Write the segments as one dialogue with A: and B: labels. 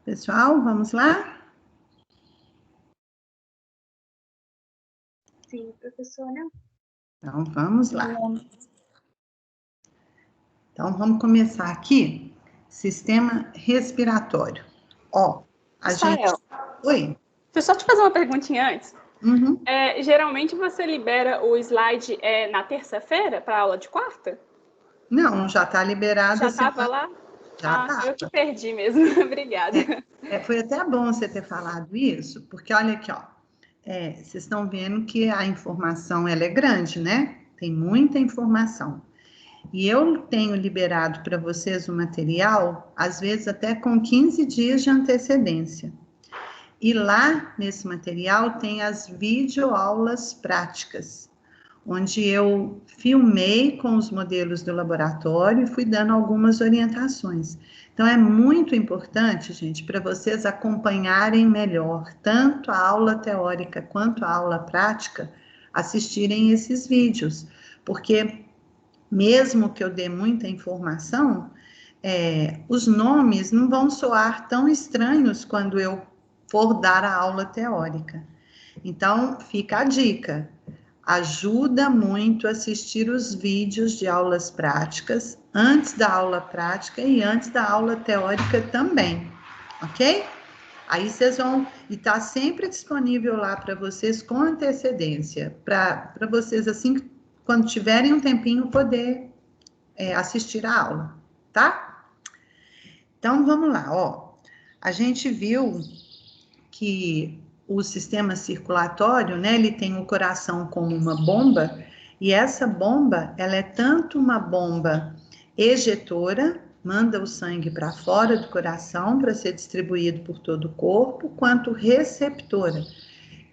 A: Pessoal, vamos lá?
B: Sim, professora.
A: Então, vamos lá. Então, vamos começar aqui. Sistema respiratório. Ó, a
C: Rafael,
A: gente... Oi?
C: deixa eu só te fazer uma perguntinha antes.
A: Uhum.
C: Geralmente você libera o slide na terça-feira para aula de quarta?
A: Não, já está liberado.
C: Já estava lá?
A: Já tá.
C: Eu que perdi mesmo. Obrigada.
A: Foi até bom você ter falado isso, porque olha aqui, ó. Vocês estão vendo que a informação ela é grande, né? Tem muita informação. E eu tenho liberado para vocês o material, às vezes até com 15 dias de antecedência. E lá, nesse material, tem as videoaulas práticas, onde eu filmei com os modelos do laboratório e fui dando algumas orientações. Então, é muito importante, gente, para vocês acompanharem melhor, tanto a aula teórica quanto a aula prática, assistirem esses vídeos, porque mesmo que eu dê muita informação, os nomes não vão soar tão estranhos quando eu for dar a aula teórica. Então, fica a dica. Ajuda muito assistir os vídeos de aulas práticas, antes da aula prática e antes da aula teórica também, ok? Aí vocês vão... E está sempre disponível lá para vocês com antecedência, para vocês, assim, quando tiverem um tempinho, poder assistir a aula, tá? Então, vamos lá, ó. A gente viu que o sistema circulatório, né, ele tem o coração como uma bomba, e essa bomba, ela é tanto uma bomba ejetora, manda o sangue para fora do coração para ser distribuído por todo o corpo, quanto receptora,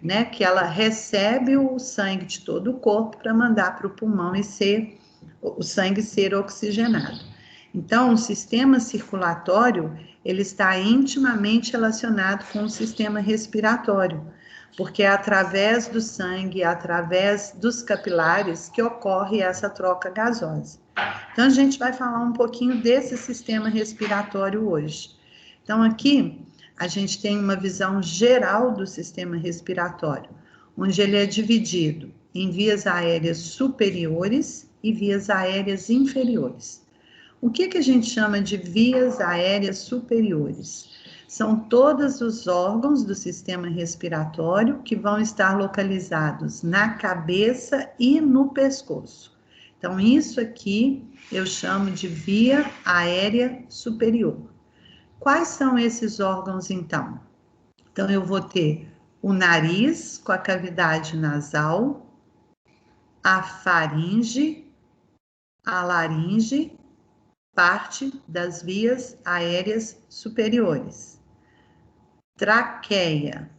A: né, que ela recebe o sangue de todo o corpo para mandar para o pulmão e o sangue ser oxigenado. Então, o sistema circulatório, ele está intimamente relacionado com o sistema respiratório, porque é através do sangue, através dos capilares que ocorre essa troca gasosa. Então, a gente vai falar um pouquinho desse sistema respiratório hoje. Então, aqui, a gente tem uma visão geral do sistema respiratório, onde ele é dividido em vias aéreas superiores e vias aéreas inferiores. O que a gente chama de vias aéreas superiores? São todos os órgãos do sistema respiratório que vão estar localizados na cabeça e no pescoço. Então, isso aqui eu chamo de via aérea superior. Quais são esses órgãos, então? Então, eu vou ter o nariz com a cavidade nasal, a faringe, a laringe, parte das vias aéreas superiores, traqueia,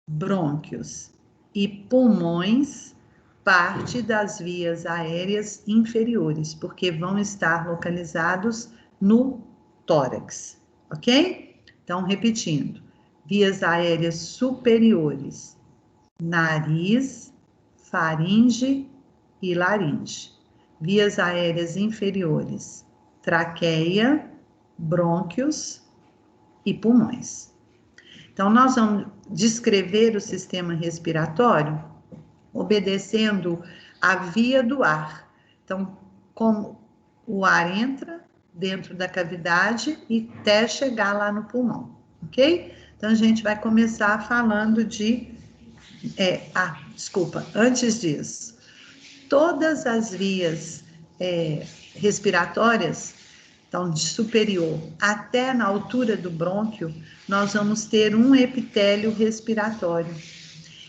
A: brônquios e pulmões, parte das vias aéreas inferiores, porque vão estar localizados no tórax, ok? Então, repetindo, vias aéreas superiores, nariz, faringe e laringe. Vias aéreas inferiores, traqueia, brônquios e pulmões. Então, nós vamos descrever o sistema respiratório obedecendo a via do ar. Então, como o ar entra dentro da cavidade e até chegar lá no pulmão, ok? Então, a gente vai começar falando de... antes disso, todas as vias respiratórias, então de superior até na altura do brônquio, nós vamos ter um epitélio respiratório.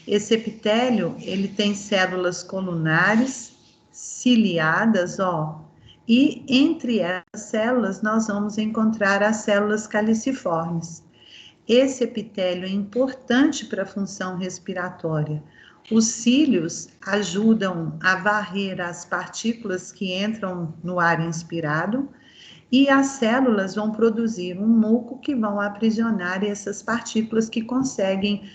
A: Esse epitélio, ele tem células colunares, ciliadas, ó, e entre essas células nós vamos encontrar as células caliciformes. Esse epitélio é importante para a função respiratória. Os cílios ajudam a varrer as partículas que entram no ar inspirado e as células vão produzir um muco que vão aprisionar essas partículas que conseguem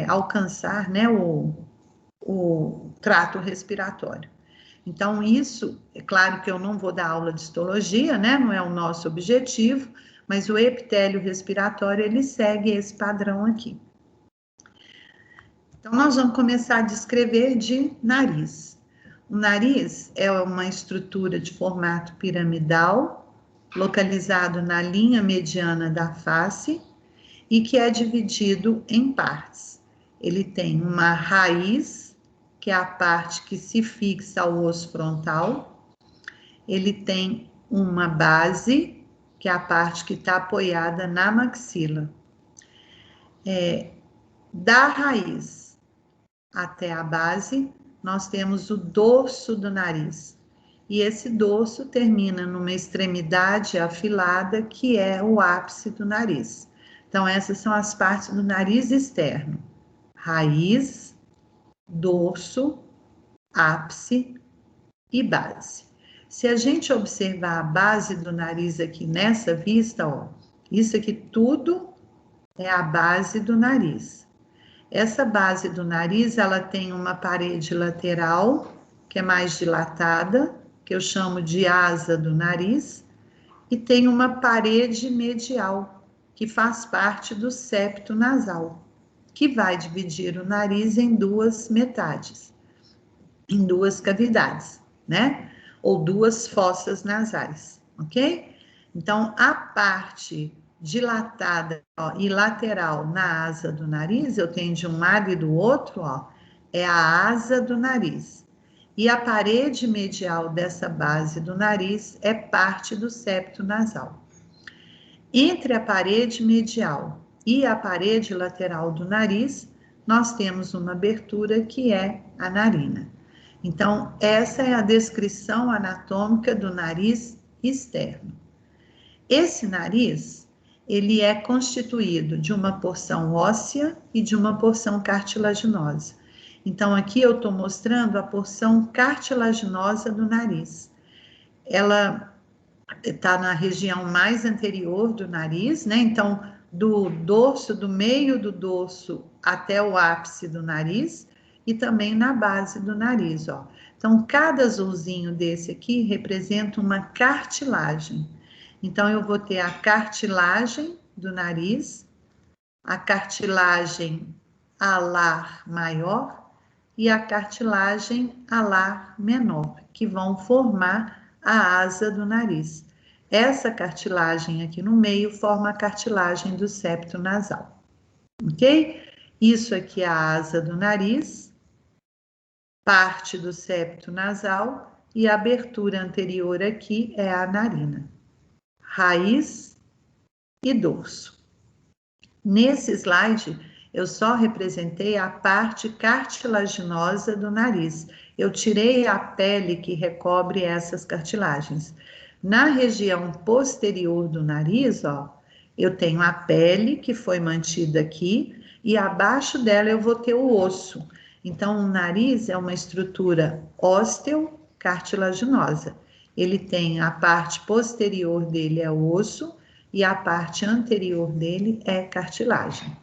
A: alcançar, né, o trato respiratório. Então, isso, é claro que eu não vou dar aula de histologia, né, não é o nosso objetivo, mas o epitélio respiratório, ele segue esse padrão aqui. Então, nós vamos começar a descrever de nariz. O nariz é uma estrutura de formato piramidal, localizado na linha mediana da face e que é dividido em partes. Ele tem uma raiz, que é a parte que se fixa ao osso frontal. Ele tem uma base, que é a parte que está apoiada na maxila. Da raiz até a base, nós temos o dorso do nariz. E esse dorso termina numa extremidade afilada, que é o ápice do nariz. Então, essas são as partes do nariz externo: raiz, dorso, ápice e base. Se a gente observar a base do nariz aqui nessa vista, ó, isso aqui tudo é a base do nariz. Essa base do nariz, ela tem uma parede lateral, que é mais dilatada, que eu chamo de asa do nariz, e tem uma parede medial, que faz parte do septo nasal, que vai dividir o nariz em duas metades, em duas cavidades, né? Ou duas fossas nasais, ok? Então, a parte dilatada, ó, e lateral na asa do nariz, eu tenho de um lado e do outro, ó, é a asa do nariz. E a parede medial dessa base do nariz é parte do septo nasal. Entre a parede medial e a parede lateral do nariz, nós temos uma abertura que é a narina. Então, essa é a descrição anatômica do nariz externo. Esse nariz, ele é constituído de uma porção óssea e de uma porção cartilaginosa. Então, aqui eu estou mostrando a porção cartilaginosa do nariz. Ela está na região mais anterior do nariz, né? Então, do dorso, do meio do dorso até o ápice do nariz e também na base do nariz, ó. Então, cada azulzinho desse aqui representa uma cartilagem. Então, eu vou ter a cartilagem do nariz, a cartilagem alar maior e a cartilagem alar menor, que vão formar a asa do nariz. Essa cartilagem aqui no meio forma a cartilagem do septo nasal, ok? Isso aqui é a asa do nariz, parte do septo nasal, e a abertura anterior aqui é a narina. Raiz e dorso. Nesse slide, eu só representei a parte cartilaginosa do nariz. Eu tirei a pele que recobre essas cartilagens. Na região posterior do nariz, ó, eu tenho a pele que foi mantida aqui e abaixo dela eu vou ter o osso. Então, o nariz é uma estrutura ósteo-cartilaginosa. Ele tem a parte posterior dele é osso e a parte anterior dele é cartilagem.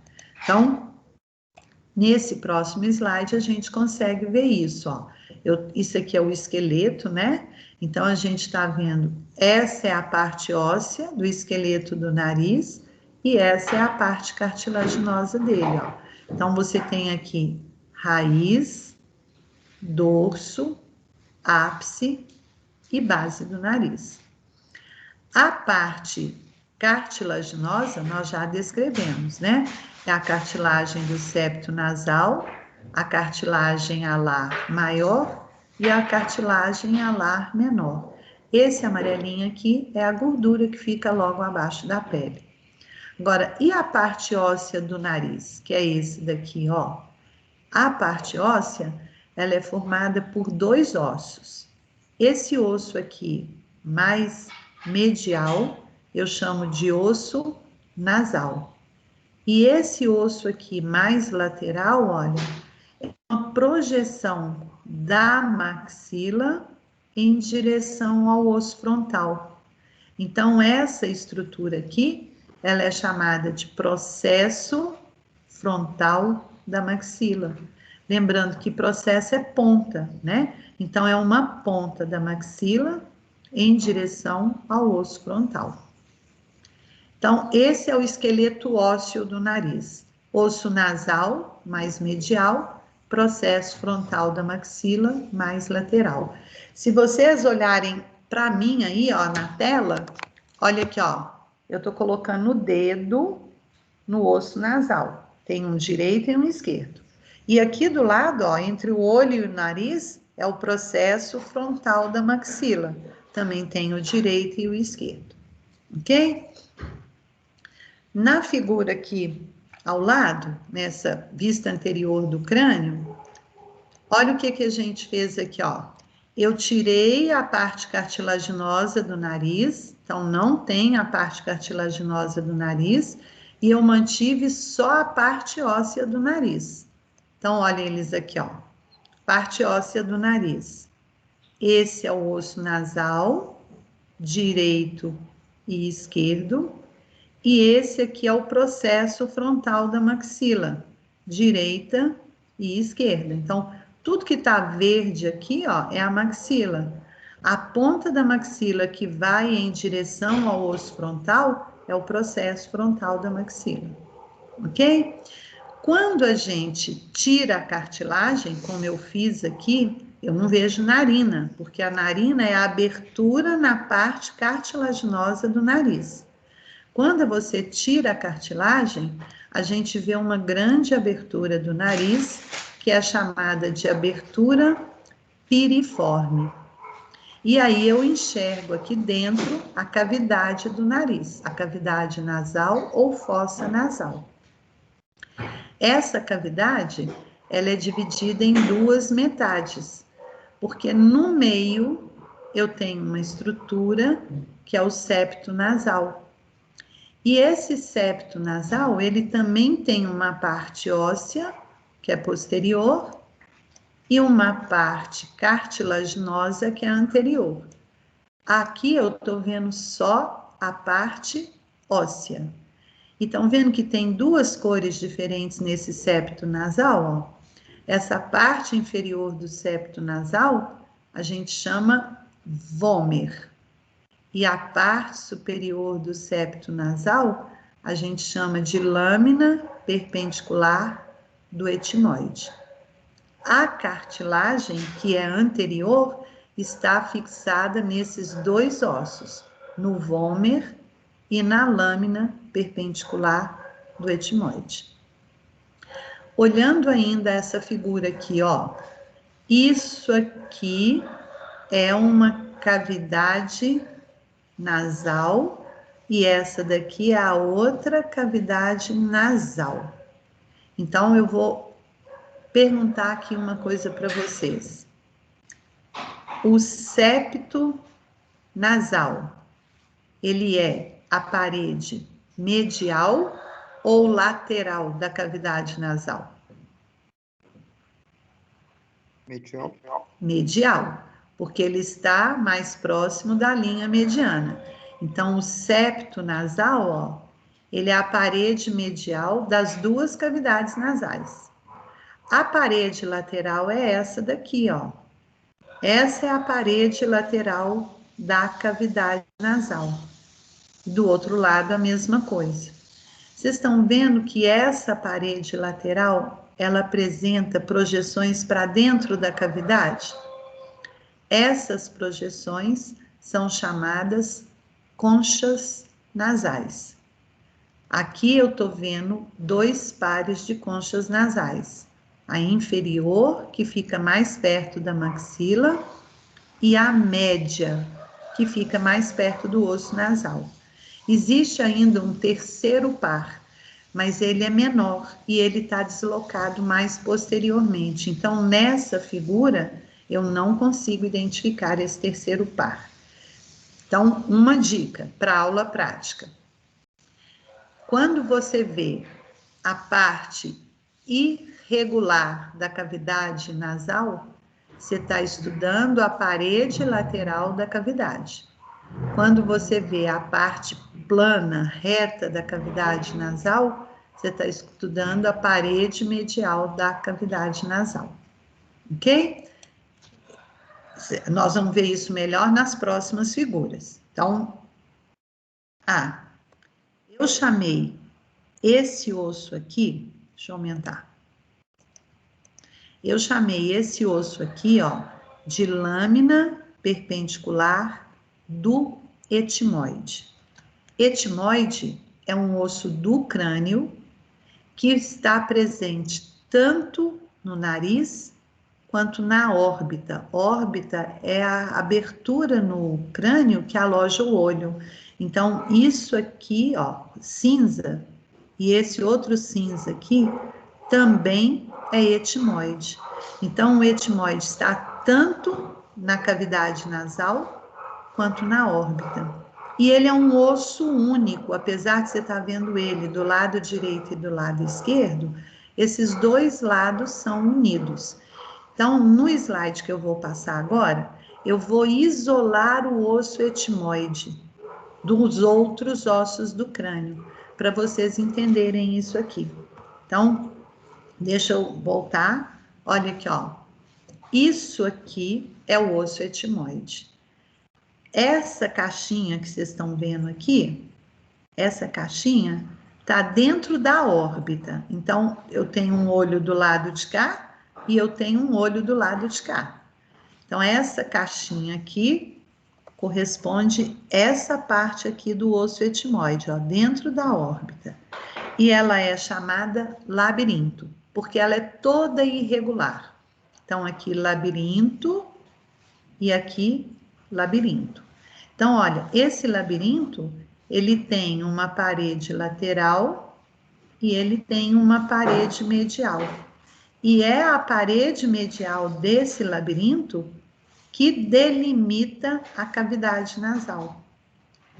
A: Então, nesse próximo slide a gente consegue ver isso, ó. Isso aqui é o esqueleto, né? Então, a gente está vendo, essa é a parte óssea do esqueleto do nariz e essa é a parte cartilaginosa dele, ó. Então, você tem aqui raiz, dorso, ápice e base do nariz. A parte cartilaginosa nós já descrevemos, né? É a cartilagem do septo nasal, a cartilagem alar maior e a cartilagem alar menor. Esse amarelinho aqui é a gordura que fica logo abaixo da pele. Agora, e a parte óssea do nariz, que é esse daqui, ó? A parte óssea, ela é formada por dois ossos. Esse osso aqui, mais medial, eu chamo de osso nasal. E esse osso aqui, mais lateral, olha, é uma projeção da maxila em direção ao osso frontal. Então, essa estrutura aqui, ela é chamada de processo frontal da maxila. Lembrando que processo é ponta, né? Então, é uma ponta da maxila em direção ao osso frontal. Então, esse é o esqueleto ósseo do nariz. Osso nasal, mais medial, processo frontal da maxila, mais lateral. Se vocês olharem para mim aí, ó, na tela, olha aqui, ó, eu tô colocando o dedo no osso nasal. Tem um direito e um esquerdo. E aqui do lado, ó, entre o olho e o nariz, é o processo frontal da maxila. Também tem o direito e o esquerdo. Ok? Na figura aqui ao lado, nessa vista anterior do crânio, olha o que a gente fez aqui, ó. Eu tirei a parte cartilaginosa do nariz, então não tem a parte cartilaginosa do nariz, e eu mantive só a parte óssea do nariz. Então, olha eles aqui, ó. Parte óssea do nariz. Esse é o osso nasal, direito e esquerdo. E esse aqui é o processo frontal da maxila, direita e esquerda. Então, tudo que está verde aqui, ó, é a maxila. A ponta da maxila que vai em direção ao osso frontal é o processo frontal da maxila, ok? Quando a gente tira a cartilagem, como eu fiz aqui, eu não vejo narina, porque a narina é a abertura na parte cartilaginosa do nariz. Quando você tira a cartilagem, a gente vê uma grande abertura do nariz, que é chamada de abertura piriforme. E aí eu enxergo aqui dentro a cavidade do nariz, a cavidade nasal ou fossa nasal. Essa cavidade, ela é dividida em duas metades, porque no meio eu tenho uma estrutura que é o septo nasal. E esse septo nasal, ele também tem uma parte óssea, que é posterior, e uma parte cartilaginosa, que é anterior. Aqui eu estou vendo só a parte óssea. E estão vendo que tem duas cores diferentes nesse septo nasal, ó. Essa parte inferior do septo nasal, a gente chama vômer. E a parte superior do septo nasal, a gente chama de lâmina perpendicular do etimoide. A cartilagem, que é anterior, está fixada nesses dois ossos, no vômer e na lâmina perpendicular do etimoide. Olhando ainda essa figura aqui, ó, isso aqui é uma cavidade nasal e essa daqui é a outra cavidade nasal. Então, eu vou perguntar aqui uma coisa para vocês. O septo nasal, ele é a parede medial ou lateral da cavidade nasal?
B: Medial.
A: Medial, porque ele está mais próximo da linha mediana. Então, o septo nasal, ó, ele é a parede medial das duas cavidades nasais. A parede lateral é essa daqui, ó. Essa é a parede lateral da cavidade nasal. Do outro lado, a mesma coisa. Vocês estão vendo que essa parede lateral, ela apresenta projeções para dentro da cavidade? Essas projeções são chamadas conchas nasais. Aqui eu estou vendo dois pares de conchas nasais. A inferior, que fica mais perto da maxila, e a média, que fica mais perto do osso nasal. Existe ainda um terceiro par, mas ele é menor e ele está deslocado mais posteriormente. Então, nessa figura, eu não consigo identificar esse terceiro par. Então, uma dica para aula prática. Quando você vê a parte irregular da cavidade nasal, você está estudando a parede lateral da cavidade. Quando você vê a parte plana, reta da cavidade nasal, você está estudando a parede medial da cavidade nasal, ok? Nós vamos ver isso melhor nas próximas figuras. Então, eu chamei esse osso aqui, deixa eu aumentar. Eu chamei esse osso aqui, ó, de lâmina perpendicular do etimoide. Etimoide é um osso do crânio que está presente tanto no nariz quanto na órbita. Órbita é a abertura no crânio que aloja o olho. Então, isso aqui, ó, cinza, e esse outro cinza aqui, também é etimoide. Então, o etimoide está tanto na cavidade nasal quanto na órbita. E ele é um osso único, apesar de você estar vendo ele do lado direito e do lado esquerdo, esses dois lados são unidos. Então, no slide que eu vou passar agora, eu vou isolar o osso etimoide dos outros ossos do crânio, para vocês entenderem isso aqui. Então, deixa eu voltar. Olha aqui, ó. Isso aqui é o osso etimoide. Essa caixinha que vocês estão vendo aqui, essa caixinha está dentro da órbita. Então, eu tenho um olho do lado de cá e eu tenho um olho do lado de cá. Então, essa caixinha aqui corresponde essa parte aqui do osso etimoide, ó, dentro da órbita. E ela é chamada labirinto, porque ela é toda irregular. Então, aqui labirinto e aqui labirinto. Então, olha, esse labirinto, ele tem uma parede lateral e ele tem uma parede medial. E é a parede medial desse labirinto que delimita a cavidade nasal.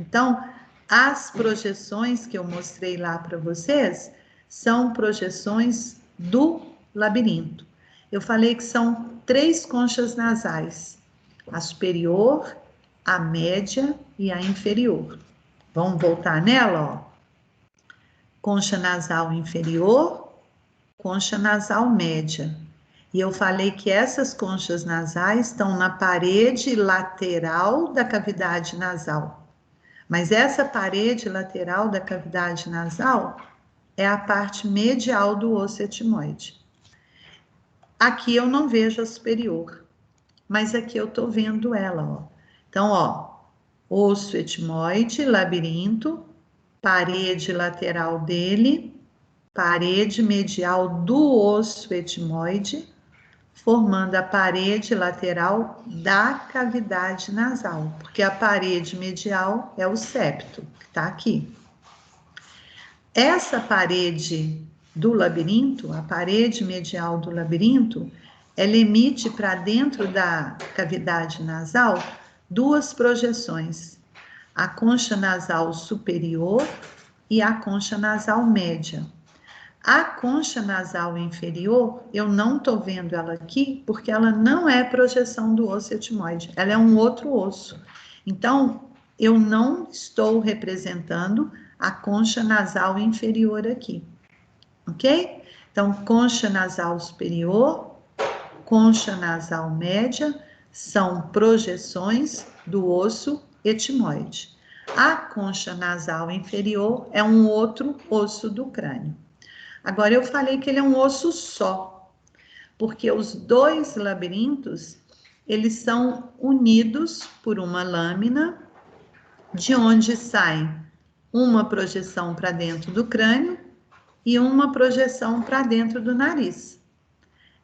A: Então, as projeções que eu mostrei lá para vocês são projeções do labirinto. Eu falei que são 3 conchas nasais: a superior, a média e a inferior. Vamos voltar nela, ó. Concha nasal inferior, concha nasal média. E eu falei que essas conchas nasais estão na parede lateral da cavidade nasal. Mas essa parede lateral da cavidade nasal é a parte medial do osso etimoide. Aqui eu não vejo a superior, mas aqui eu tô vendo ela, ó. Então, ó, osso etimoide, labirinto, parede lateral dele, parede medial do osso etimoide, formando a parede lateral da cavidade nasal, porque a parede medial é o septo, que está aqui. Essa parede do labirinto, a parede medial do labirinto, ela emite para dentro da cavidade nasal 2 projeções: a concha nasal superior e a concha nasal média. A concha nasal inferior, eu não estou vendo ela aqui, porque ela não é projeção do osso etimoide, ela é um outro osso. Então, eu não estou representando a concha nasal inferior aqui, ok? Então, concha nasal superior, concha nasal média, são projeções do osso etimoide. A concha nasal inferior é um outro osso do crânio. Agora, eu falei que ele é um osso só, porque os 2 labirintos, eles são unidos por uma lâmina, de onde sai uma projeção para dentro do crânio e uma projeção para dentro do nariz.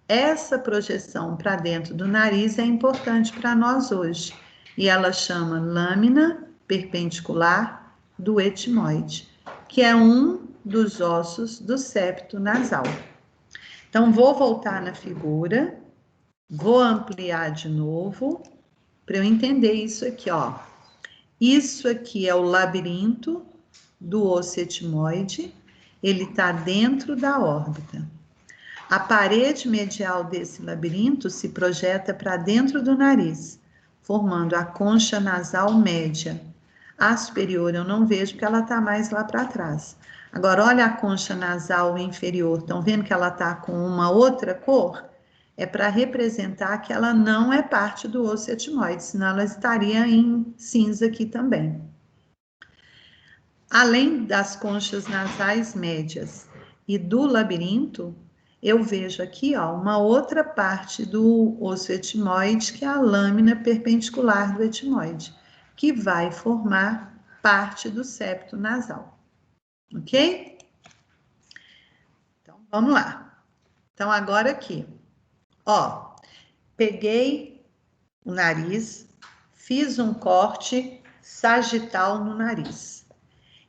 A: Essa projeção para dentro do nariz é importante para nós hoje, e ela chama lâmina perpendicular do etimoide, que é um dos ossos do septo nasal. Então, vou voltar na figura, vou ampliar de novo, para eu entender isso aqui, ó. Isso aqui é o labirinto do osso etimoide, ele está dentro da órbita. A parede medial desse labirinto se projeta para dentro do nariz, formando a concha nasal média. A superior eu não vejo porque ela está mais lá para trás. Agora, olha a concha nasal inferior. Estão vendo que ela está com uma outra cor? É para representar que ela não é parte do osso etimoide, senão ela estaria em cinza aqui também. Além das conchas nasais médias e do labirinto, eu vejo aqui, ó, uma outra parte do osso etimoide, que é a lâmina perpendicular do etimoide, que vai formar parte do septo nasal. Ok? Então, vamos lá. Então, agora aqui, ó, peguei o nariz, fiz um corte sagital no nariz.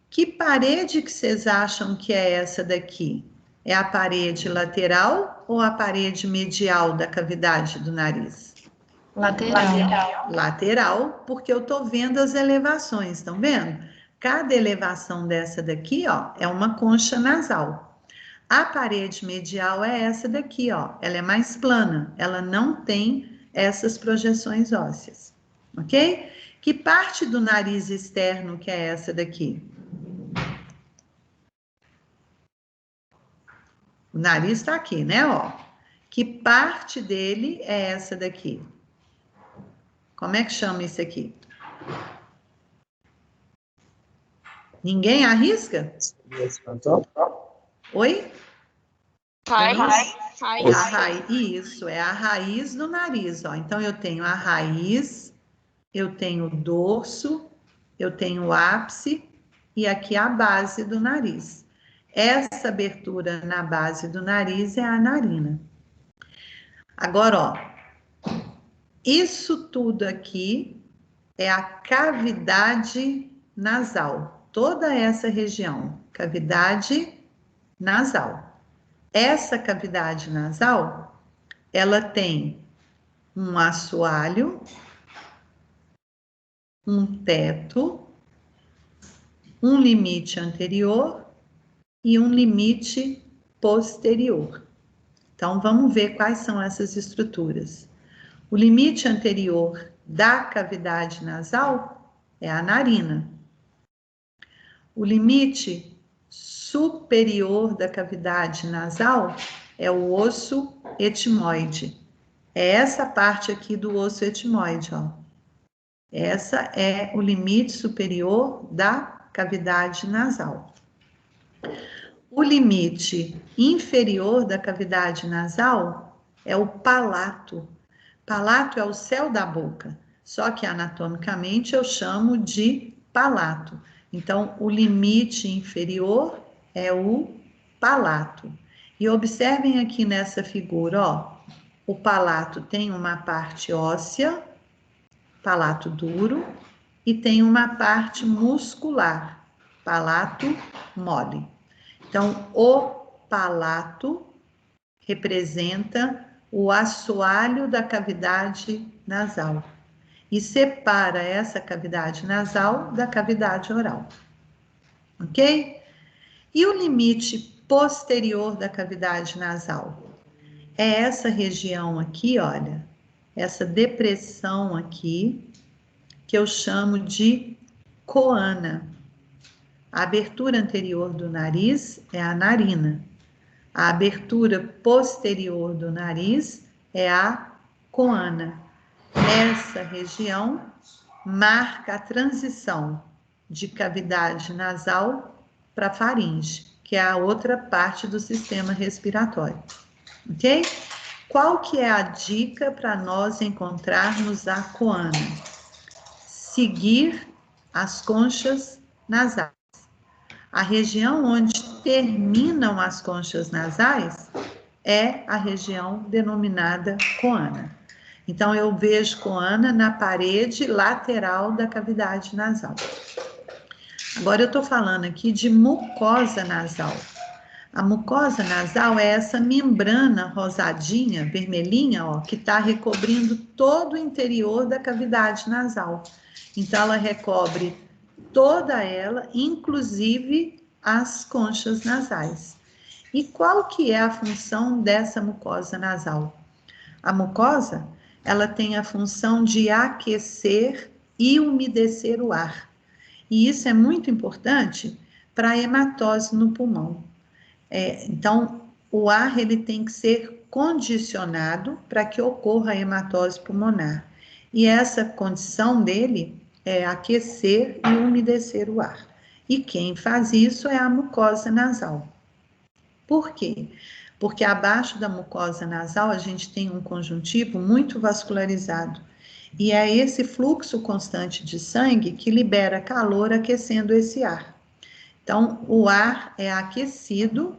A: Que parede que vocês acham que é essa daqui? É a parede lateral ou a parede medial da cavidade do nariz?
B: Lateral.
A: Lateral, porque eu tô vendo as elevações, estão vendo? Cada elevação dessa daqui, ó, é uma concha nasal. A parede medial é essa daqui, ó. Ela é mais plana, ela não tem essas projeções ósseas, ok? Que parte do nariz externo que é essa daqui? O nariz está aqui, né, ó. Que parte dele é essa daqui? Como é que chama isso aqui? Ninguém arrisca? Oi?
C: Raiz.
A: Isso, é a raiz do nariz, ó. Então, eu tenho a raiz, eu tenho o dorso, eu tenho o ápice e aqui a base do nariz. Essa abertura na base do nariz é a narina. Agora, ó, isso tudo aqui é a cavidade nasal. Toda essa região, cavidade nasal. Essa cavidade nasal, ela tem um assoalho, um teto, um limite anterior e um limite posterior. Então, vamos ver quais são essas estruturas. O limite anterior da cavidade nasal é a narina. O limite superior da cavidade nasal é o osso etimoide. É essa parte aqui do osso etimoide, ó. Essa é o limite superior da cavidade nasal. O limite inferior da cavidade nasal é o palato. Palato é o céu da boca, só que anatomicamente eu chamo de palato. Então, o limite inferior é o palato. E observem aqui nessa figura, ó, o palato tem uma parte óssea, palato duro, e tem uma parte muscular, palato mole. Então, o palato representa o assoalho da cavidade nasal e separa essa cavidade nasal da cavidade oral, ok? E o limite posterior da cavidade nasal? É essa região aqui, olha, essa depressão aqui, que eu chamo de coana. A abertura anterior do nariz é a narina. A abertura posterior do nariz é a coana. Essa região marca a transição de cavidade nasal para faringe, que é a outra parte do sistema respiratório. Ok? Qual que é a dica para nós encontrarmos a coana? Seguir as conchas nasais. A região onde terminam as conchas nasais é a região denominada coana. Então, eu vejo coana na parede lateral da cavidade nasal. Agora, eu estou falando aqui de mucosa nasal. A mucosa nasal é essa membrana rosadinha, vermelhinha, ó, que está recobrindo todo o interior da cavidade nasal. Então, ela recobre toda ela, inclusive as conchas nasais. E qual que é a função dessa mucosa nasal? A mucosa, ela tem a função de aquecer e umedecer o ar. E isso é muito importante, para a hematose no pulmão. Então, o ar ele tem que ser condicionado para que ocorra a hematose pulmonar. E essa condição dele é aquecer e umedecer o ar. E quem faz isso é a mucosa nasal. Por quê? Porque abaixo da mucosa nasal a gente tem um conjuntivo muito vascularizado. E é esse fluxo constante de sangue que libera calor aquecendo esse ar. Então, o ar é aquecido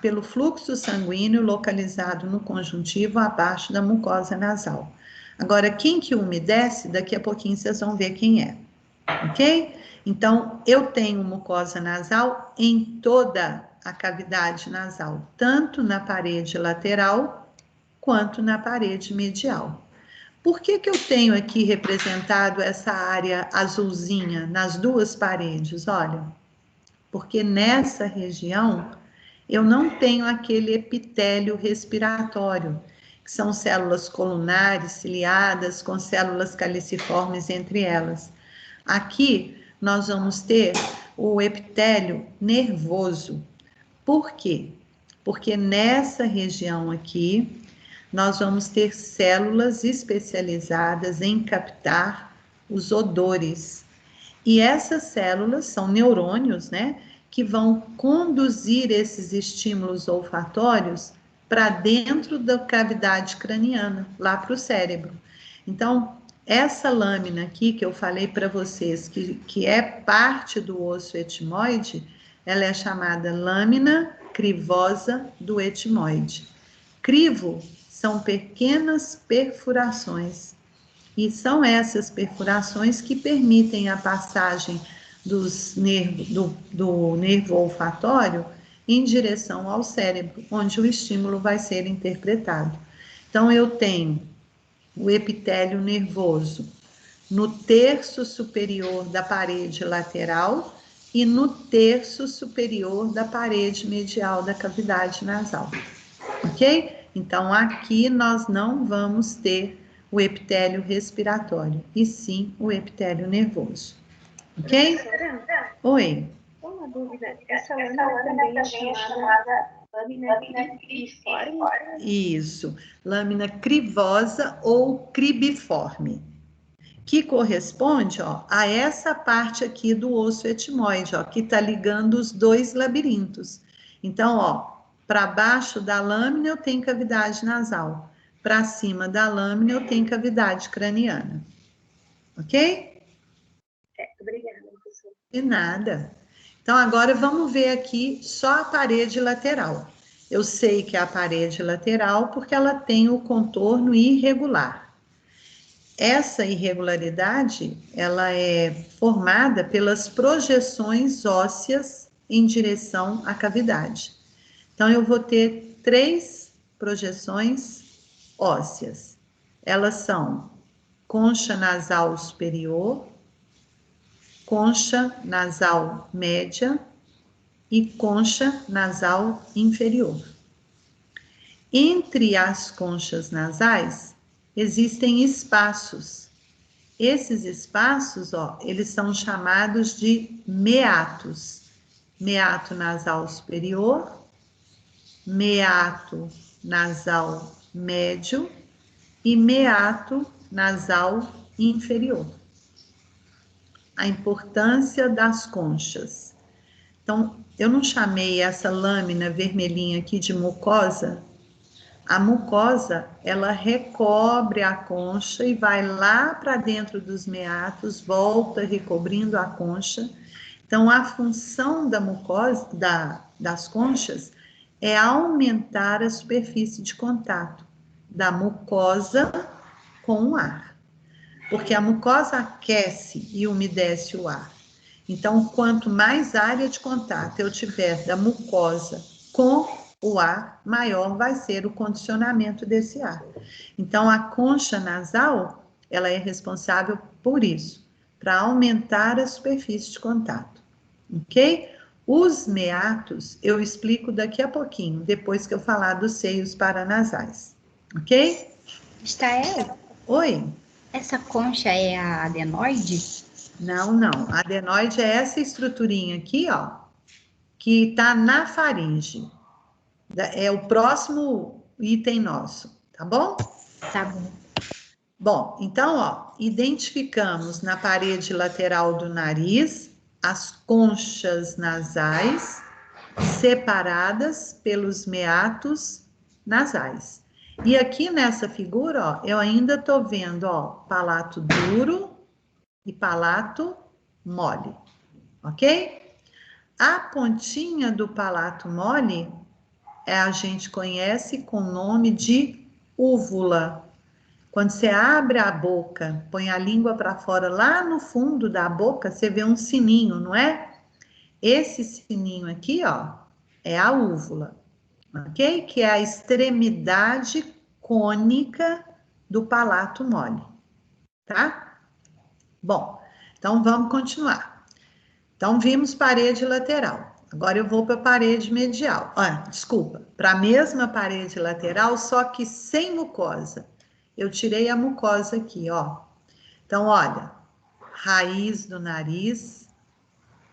A: pelo fluxo sanguíneo localizado no conjuntivo abaixo da mucosa nasal. Agora, quem que umedece, daqui a pouquinho vocês vão ver quem é, ok? Então, eu tenho mucosa nasal em toda a cavidade nasal, tanto na parede lateral quanto na parede medial. Por que que eu tenho aqui representado essa área azulzinha nas duas paredes? Olha, porque nessa região eu não tenho aquele epitélio respiratório, que são células colunares, ciliadas, com células caliciformes entre elas. Aqui nós vamos ter o epitélio nervoso. Por quê? Porque nessa região aqui nós vamos ter células especializadas em captar os odores. E essas células são neurônios, né, que vão conduzir esses estímulos olfatórios para dentro da cavidade craniana, lá para o cérebro. Então, essa lâmina aqui que eu falei para vocês, que é parte do osso etimoide, ela é chamada lâmina crivosa do etimoide. Crivo são pequenas perfurações, e são essas perfurações que permitem a passagem do nervo olfatório em direção ao cérebro, onde o estímulo vai ser interpretado. Então, eu tenho o epitélio nervoso no terço superior da parede lateral e no terço superior da parede medial da cavidade nasal, ok? Então, aqui nós não vamos ter o epitélio respiratório, e sim o epitélio nervoso, ok?
B: Professora,
A: Oi.
B: uma dúvida, essa lâmina também é chamada lâmina cribiforme?
A: Isso, lâmina crivosa ou cribiforme, que corresponde, ó, a essa parte aqui do osso etimoide, ó, que está ligando os dois labirintos. Então, ó, para baixo da lâmina eu tenho cavidade nasal, para cima da lâmina eu tenho cavidade craniana, ok?
B: Obrigada, professora.
A: De nada. Então, agora vamos ver aqui só a parede lateral. Eu sei que é a parede lateral porque ela tem o contorno irregular. Essa irregularidade, ela é formada pelas projeções ósseas em direção à cavidade. Então, eu vou ter 3 projeções ósseas. Elas são concha nasal superior, concha nasal média e concha nasal inferior. Entre as conchas nasais existem espaços. Esses espaços, ó, eles são chamados de meatos. Meato nasal superior, meato nasal médio e meato nasal inferior. A importância das conchas. Então, eu não chamei essa lâmina vermelhinha aqui de mucosa. A mucosa, ela recobre a concha e vai lá para dentro dos meatos, volta recobrindo a concha. Então, a função da mucosa, das conchas, é aumentar a superfície de contato da mucosa com o ar. Porque a mucosa aquece e umedece o ar. Então, quanto mais área de contato eu tiver da mucosa com o ar, maior vai ser o condicionamento desse ar. Então, a concha nasal, ela é responsável por isso, para aumentar a superfície de contato, ok? Os meatos eu explico daqui a pouquinho, depois que eu falar dos seios paranasais, ok?
D: Estael,
A: Oi?
D: essa concha é a adenoide?
A: Não, não. Adenoide é essa estruturinha aqui, ó, que tá na faringe. É o próximo item nosso, tá bom?
D: Tá bom.
A: Bom, então, ó, identificamos na parede lateral do nariz as conchas nasais separadas pelos meatos nasais. E aqui nessa figura, ó, eu ainda tô vendo, ó, palato duro e palato mole, ok? A pontinha do palato mole a gente conhece com o nome de úvula. Quando você abre a boca, põe a língua para fora, lá no fundo da boca, você vê um sininho, não é? Esse sininho aqui, ó, é a úvula, ok? Que é a extremidade cônica do palato mole, tá? Bom, então vamos continuar. Então, vimos parede lateral. Agora eu vou para a parede medial. Desculpa, para a mesma parede lateral, só que sem mucosa. Eu tirei a mucosa aqui, ó. Então, olha, raiz do nariz,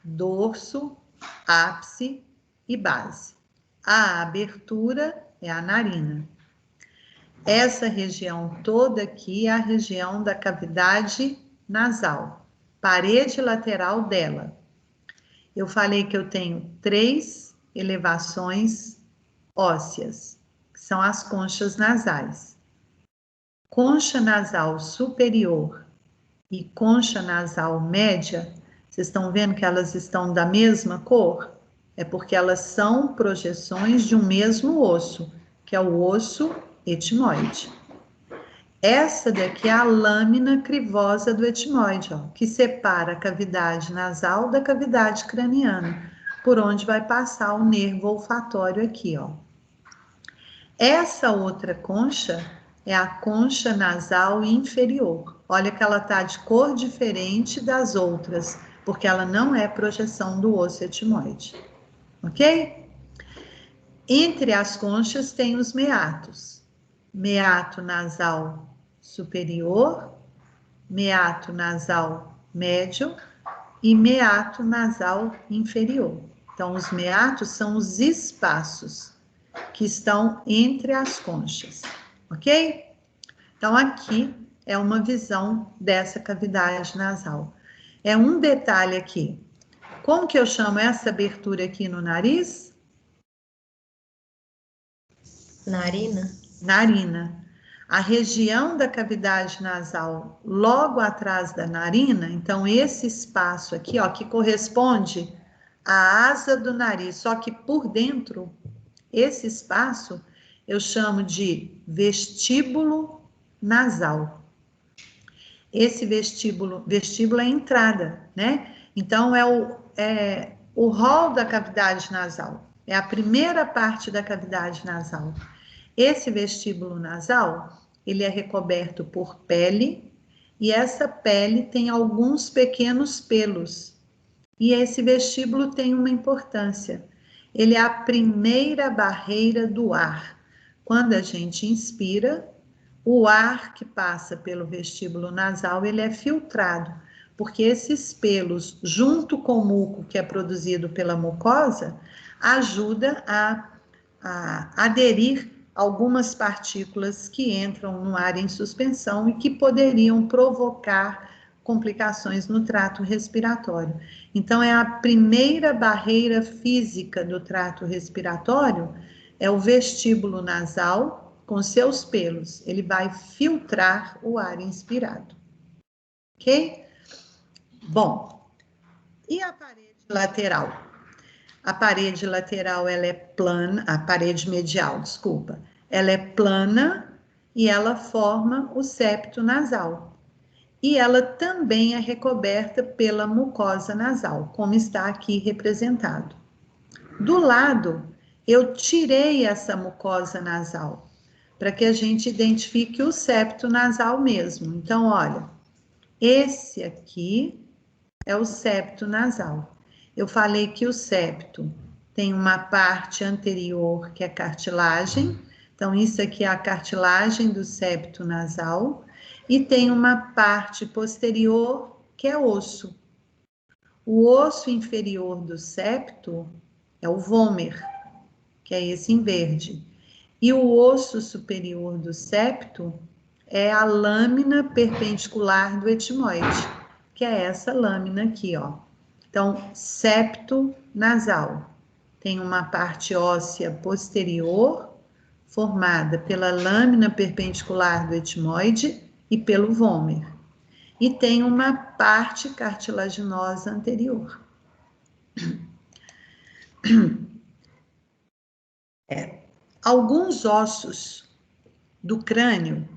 A: dorso, ápice e base. A abertura é a narina. Essa região toda aqui é a região da cavidade nasal, parede lateral dela. Eu falei que eu tenho 3 elevações ósseas, que são as conchas nasais. Concha nasal superior e concha nasal média, vocês estão vendo que elas estão da mesma cor? É porque elas são projeções de um mesmo osso, que é o osso etimoide. Essa daqui é a lâmina crivosa do etimoide, ó, que separa a cavidade nasal da cavidade craniana, por onde vai passar o nervo olfatório aqui, ó. Essa outra concha é a concha nasal inferior. Olha que ela tá de cor diferente das outras, porque ela não é projeção do osso etimoide, ok? Entre as conchas tem os meatos. Meato nasal superior, meato nasal médio e meato nasal inferior. Então, os meatos são os espaços que estão entre as conchas, ok? Então, aqui é uma visão dessa cavidade nasal. É um detalhe aqui. Como que eu chamo essa abertura aqui no nariz?
D: Narina?
A: Narina. A região da cavidade nasal logo atrás da narina, então esse espaço aqui, ó, que corresponde à asa do nariz, só que por dentro, esse espaço eu chamo de vestíbulo nasal. Esse vestíbulo é a entrada, né? Então é o hall da cavidade nasal, é a primeira parte da cavidade nasal. Esse vestíbulo nasal, ele é recoberto por pele, e essa pele tem alguns pequenos pelos. E esse vestíbulo tem uma importância. Ele é a primeira barreira do ar. Quando a gente inspira, o ar que passa pelo vestíbulo nasal, ele é filtrado, porque esses pelos, junto com o muco que é produzido pela mucosa, ajuda a aderir algumas partículas que entram no ar em suspensão e que poderiam provocar complicações no trato respiratório. Então, é a primeira barreira física do trato respiratório, é o vestíbulo nasal com seus pelos. Ele vai filtrar o ar inspirado. Ok? Bom, e a parede lateral? A parede lateral, ela é plana, a parede medial, desculpa, ela é plana e ela forma o septo nasal. E ela também é recoberta pela mucosa nasal, como está aqui representado. Do lado, eu tirei essa mucosa nasal, para que a gente identifique o septo nasal mesmo. Então, olha, esse aqui é o septo nasal. Eu falei que o septo tem uma parte anterior que é cartilagem, então isso aqui é a cartilagem do septo nasal, e tem uma parte posterior que é osso. O osso inferior do septo é o vômer, que é esse em verde. E o osso superior do septo é a lâmina perpendicular do etmoide, que é essa lâmina aqui, ó. Então, septo nasal tem uma parte óssea posterior, formada pela lâmina perpendicular do etmoide e pelo vômer. E tem uma parte cartilaginosa anterior. Alguns ossos do crânio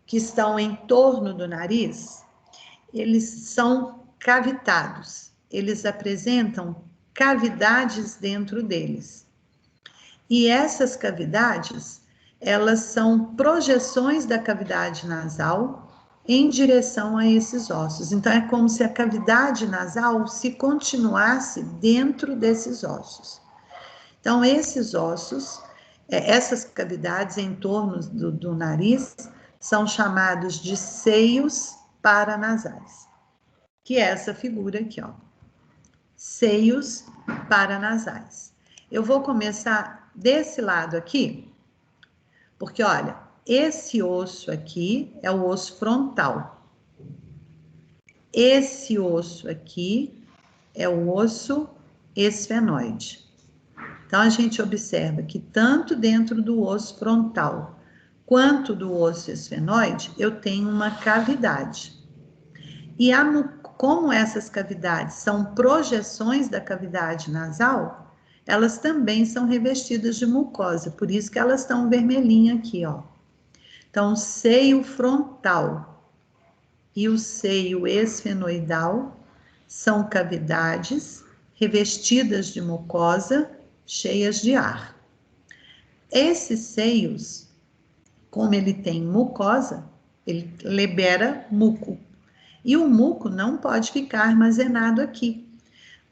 A: que estão em torno do nariz, eles são cavitados. Eles apresentam cavidades dentro deles. E essas cavidades, elas são projeções da cavidade nasal em direção a esses ossos. Então, é como se a cavidade nasal se continuasse dentro desses ossos. Então, esses ossos, essas cavidades em torno do nariz, são chamados de seios paranasais, que é essa figura aqui, ó. Seios paranasais. Eu vou começar desse lado aqui, porque, olha, esse osso aqui é o osso frontal. Esse osso aqui é o osso esfenoide. Então, a gente observa que tanto dentro do osso frontal quanto do osso esfenoide, eu tenho uma cavidade. E como essas cavidades são projeções da cavidade nasal, elas também são revestidas de mucosa, por isso que elas estão vermelhinhas aqui, ó. Então, o seio frontal e o seio esfenoidal são cavidades revestidas de mucosa, cheias de ar. Esses seios, como ele tem mucosa, ele libera muco. E o muco não pode ficar armazenado aqui.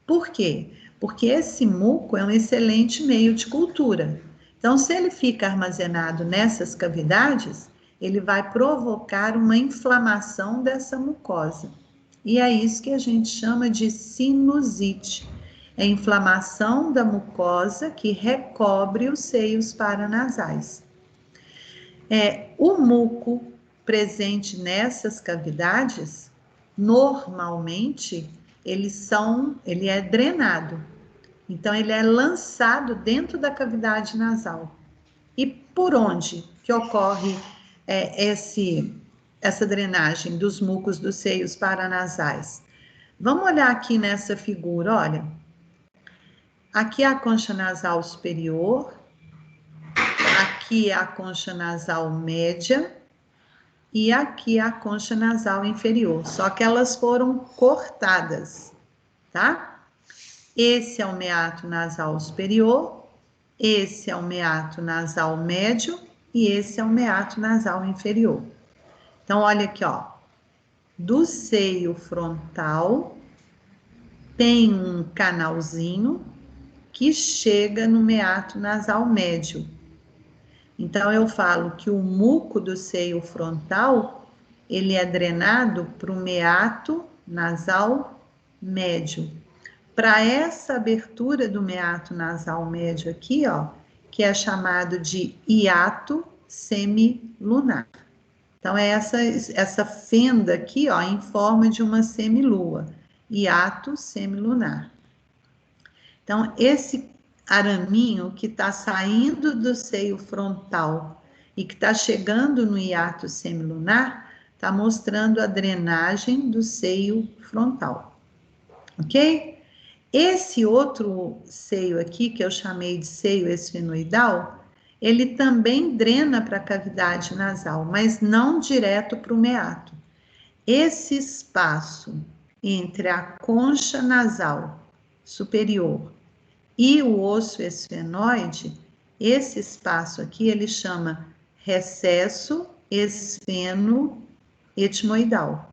A: Por quê? Porque esse muco é um excelente meio de cultura. Então, se ele fica armazenado nessas cavidades, ele vai provocar uma inflamação dessa mucosa. E é isso que a gente chama de sinusite. É a inflamação da mucosa que recobre os seios paranasais. O muco presente nessas cavidades, normalmente, ele é drenado. Então, ele é lançado dentro da cavidade nasal. E por onde que ocorre essa drenagem dos mucos dos seios paranasais? Vamos olhar aqui nessa figura, olha. Aqui é a concha nasal superior, aqui é a concha nasal média e aqui é a concha nasal inferior, só que elas foram cortadas, tá? Esse é o meato nasal superior, esse é o meato nasal médio e esse é o meato nasal inferior. Então, olha aqui, ó, do seio frontal tem um canalzinho que chega no meato nasal médio. Então, eu falo que o muco do seio frontal, ele é drenado para o meato nasal médio. Para essa abertura do meato nasal médio aqui, ó, que é chamado de hiato semilunar. Então, é essa fenda aqui, ó, em forma de uma semilua, hiato semilunar. Então, esse araminho que está saindo do seio frontal e que está chegando no hiato semilunar, está mostrando a drenagem do seio frontal, ok? Esse outro seio aqui, que eu chamei de seio esfenoidal, ele também drena para a cavidade nasal, mas não direto para o meato. Esse espaço entre a concha nasal superior e o osso esfenoide, esse espaço aqui, ele chama recesso esfeno-etmoidal.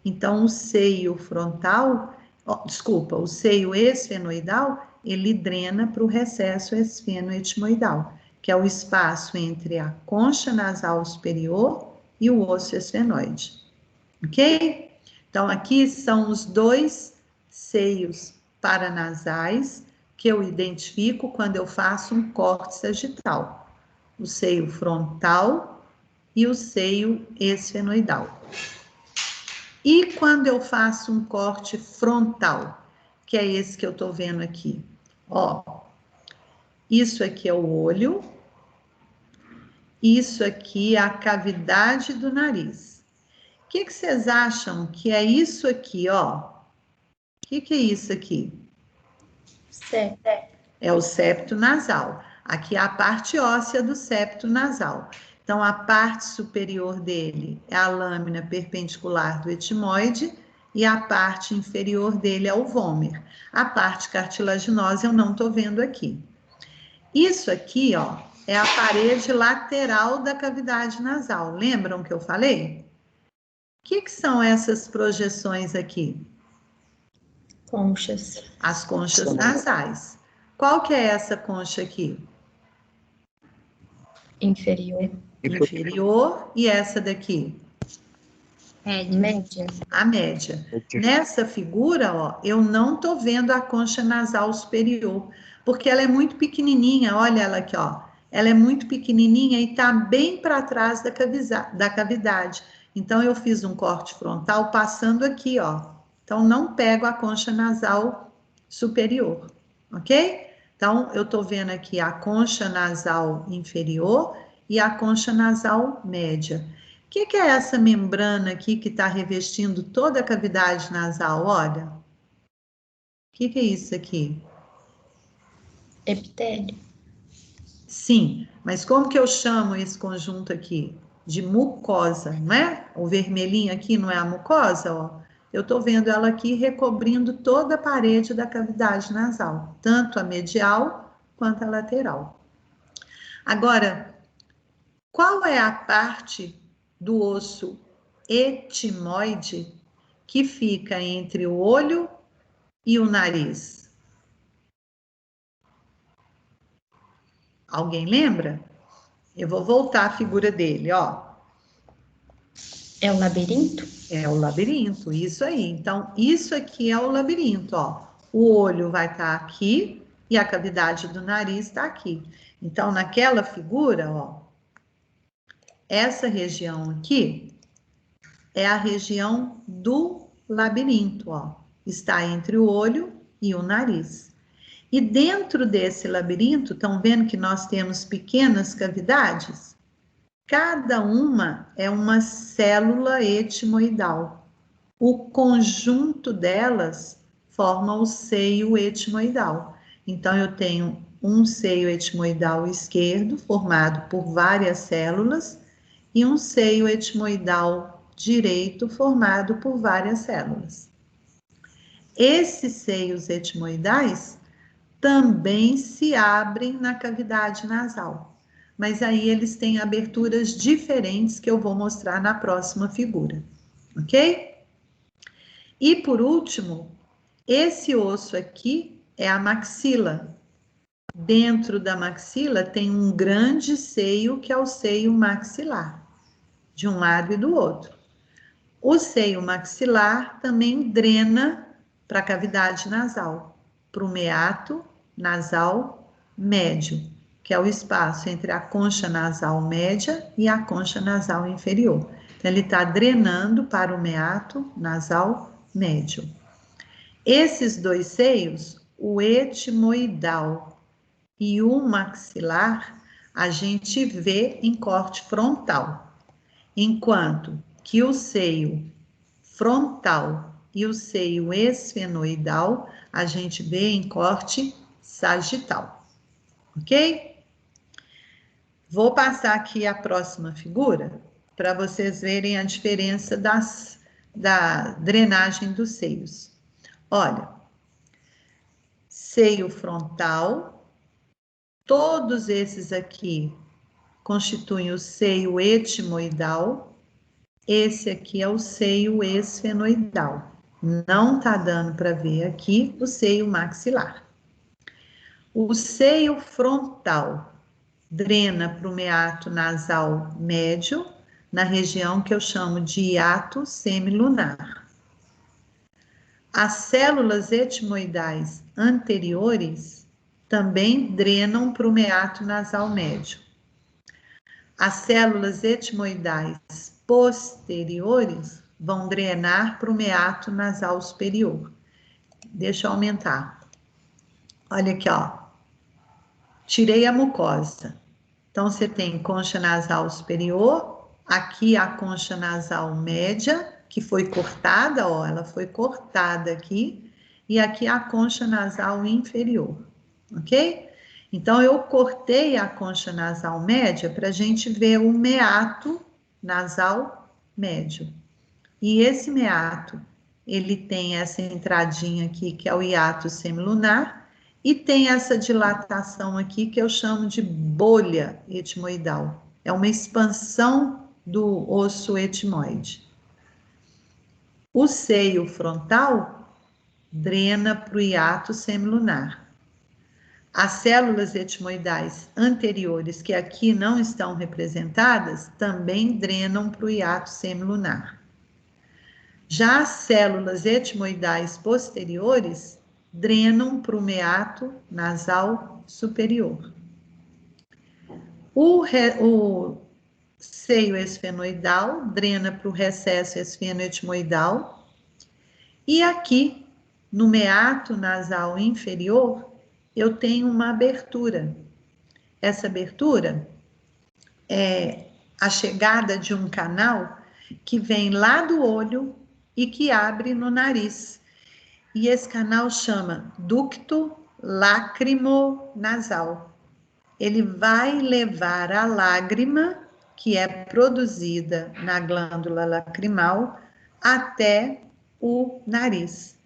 A: Então, o seio frontal, o seio esfenoidal, ele drena para o recesso esfeno-etmoidal, que é o espaço entre a concha nasal superior e o osso esfenoide. Ok? Então, aqui são os dois seios paranasais que eu identifico quando eu faço um corte sagital. O seio frontal e o seio esfenoidal. E quando eu faço um corte frontal, que é esse que eu tô vendo aqui, ó, isso aqui é o olho, isso aqui é a cavidade do nariz. O que vocês acham que é isso aqui, ó? O que é isso aqui?
D: Septo.
A: É o septo nasal. Aqui é a parte óssea do septo nasal. Então, a parte superior dele é a lâmina perpendicular do etimoide e a parte inferior dele é o vômer. A parte cartilaginosa eu não estou vendo aqui. Isso aqui, ó, é a parede lateral da cavidade nasal. Lembram que eu falei? O que são essas projeções aqui?
D: Conchas.
A: As conchas nasais. Qual que é essa concha aqui?
D: Inferior.
A: Inferior. E essa daqui?
D: Média.
A: A média. Nessa figura, ó, eu não tô vendo a concha nasal superior, porque ela é muito pequenininha. Olha ela aqui, ó. Ela é muito pequenininha e tá bem para trás da cavidade. Então, eu fiz um corte frontal passando aqui, ó. Então, não pego a concha nasal superior, ok? Então, eu tô vendo aqui a concha nasal inferior e a concha nasal média. O que é essa membrana aqui que está revestindo toda a cavidade nasal? Olha. O que é isso aqui?
D: Epitélio.
A: Sim, mas como que eu chamo esse conjunto aqui? De mucosa, não é? O vermelhinho aqui não é a mucosa, ó. Eu estou vendo ela aqui recobrindo toda a parede da cavidade nasal, tanto a medial quanto a lateral. Agora, qual é a parte do osso etimoide que fica entre o olho e o nariz? Alguém lembra? Eu vou voltar a figura dele, ó.
D: É o labirinto?
A: É o labirinto, isso aí. Então, isso aqui é o labirinto, ó. O olho vai estar aqui e a cavidade do nariz está aqui. Então, naquela figura, ó, essa região aqui é a região do labirinto, ó. Está entre o olho e o nariz. E dentro desse labirinto, estão vendo que nós temos pequenas cavidades? Cada uma é uma célula etimoidal. O conjunto delas forma o seio etimoidal. Então, eu tenho um seio etimoidal esquerdo, formado por várias células, e um seio etimoidal direito, formado por várias células. Esses seios etimoidais também se abrem na cavidade nasal, mas aí eles têm aberturas diferentes que eu vou mostrar na próxima figura, ok? E por último, esse osso aqui é a maxila. Dentro da maxila tem um grande seio que é o seio maxilar, de um lado e do outro. O seio maxilar também drena para a cavidade nasal, para o meato nasal médio, que é o espaço entre a concha nasal média e a concha nasal inferior. Então, ele está drenando para o meato nasal médio. Esses dois seios, o etimoidal e o maxilar, a gente vê em corte frontal, enquanto que o seio frontal e o seio esfenoidal a gente vê em corte sagital, ok? Vou passar aqui a próxima figura para vocês verem a diferença da drenagem dos seios. Olha, seio frontal, todos esses aqui constituem o seio etimoidal. Esse aqui é o seio esfenoidal. Não tá dando para ver aqui o seio maxilar. O seio frontal drena para o meato nasal médio, na região que eu chamo de hiato semilunar. As células etimoidais anteriores também drenam para o meato nasal médio. As células etimoidais posteriores vão drenar para o meato nasal superior. Deixa eu aumentar. Olha aqui, ó. Tirei a mucosa. Então, você tem concha nasal superior, aqui a concha nasal média, que foi cortada, ó, ela foi cortada aqui, e aqui a concha nasal inferior, ok? Então, eu cortei a concha nasal média para a gente ver o meato nasal médio. E esse meato, ele tem essa entradinha aqui, que é o hiato semilunar, e tem essa dilatação aqui, que eu chamo de bolha etimoidal. É uma expansão do osso etimoide. O seio frontal drena para o hiato semilunar. As células etimoidais anteriores, que aqui não estão representadas, também drenam para o hiato semilunar. Já as células etimoidais posteriores drenam para o meato nasal superior. O seio esfenoidal drena para o recesso esfenoetimoidal. E aqui, no meato nasal inferior, eu tenho uma abertura. Essa abertura é a chegada de um canal que vem lá do olho e que abre no nariz. E esse canal chama ducto lacrimonasal. Ele vai levar a lágrima, que é produzida na glândula lacrimal, até o nariz.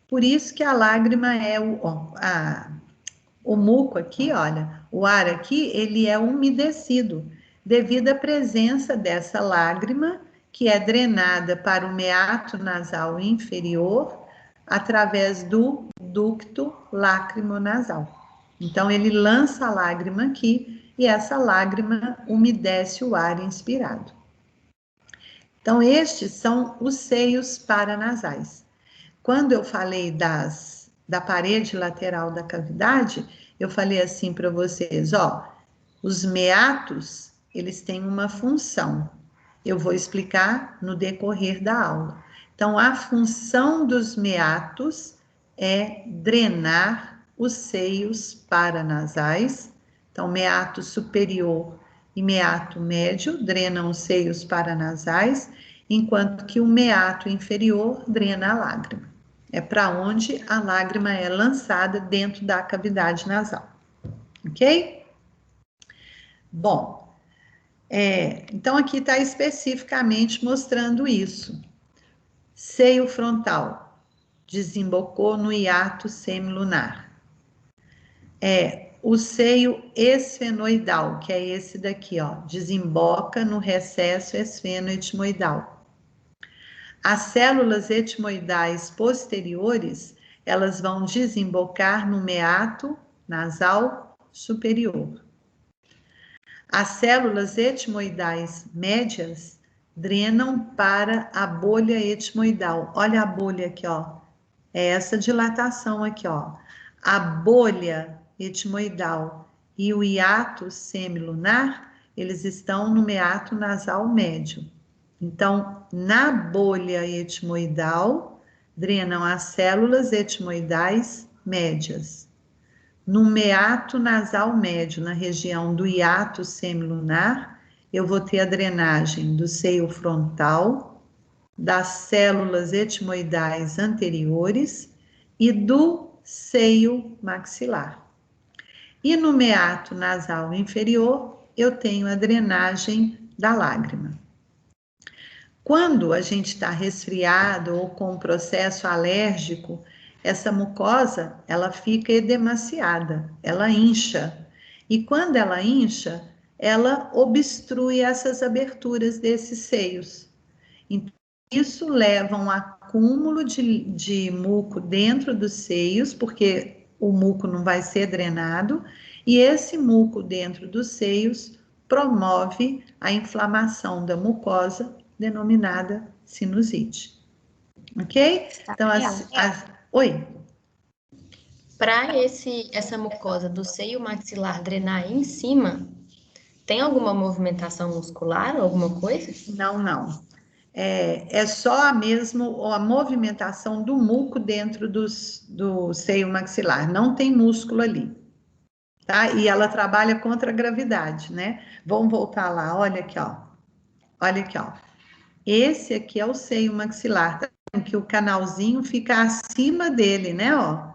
A: Por isso que a lágrima é o muco aqui, olha, o ar aqui, ele é umedecido, devido à presença dessa lágrima, que é drenada para o meato nasal inferior, através do ducto lacrimonasal. Então, ele lança a lágrima aqui, e essa lágrima umedece o ar inspirado. Então, estes são os seios paranasais. Quando eu falei da parede lateral da cavidade, eu falei assim para vocês, ó, os meatos, eles têm uma função. Eu vou explicar no decorrer da aula. Então, a função dos meatos é drenar os seios paranasais. Então, meato superior e meato médio drenam os seios paranasais, enquanto que o meato inferior drena a lágrima. É para onde a lágrima é lançada dentro da cavidade nasal. Ok? Bom, então aqui está especificamente mostrando isso. Seio frontal desembocou no hiato semilunar. O seio esfenoidal, que é esse daqui, ó, desemboca no recesso esfenoetimoidal. As células etimoidais posteriores, elas vão desembocar no meato nasal superior. As células etimoidais médias drenam para a bolha etimoidal. Olha a bolha aqui, ó. É essa dilatação aqui, ó. A bolha etimoidal e o hiato semilunar, eles estão no meato nasal médio. Então, na bolha etimoidal, drenam as células etimoidais médias. No meato nasal médio, na região do hiato semilunar, eu vou ter a drenagem do seio frontal, das células etimoidais anteriores e do seio maxilar. E no meato nasal inferior, eu tenho a drenagem da lágrima. Quando a gente está resfriado ou com um processo alérgico, essa mucosa, ela fica edemaciada, ela incha. E quando ela incha, ela obstrui essas aberturas desses seios. Então, isso leva a um acúmulo de muco dentro dos seios, porque o muco não vai ser drenado, e esse muco dentro dos seios promove a inflamação da mucosa, denominada sinusite. Ok? Então, oi.
D: Para essa mucosa do seio maxilar drenar em cima, tem alguma movimentação muscular, alguma coisa?
A: Não. É só a movimentação do muco dentro do seio maxilar. Não tem músculo ali. Tá? E ela trabalha contra a gravidade, né? Vamos voltar lá. Olha aqui, ó. Olha aqui, ó. Esse aqui é o seio maxilar, tá? Que o canalzinho fica acima dele, né? Ó.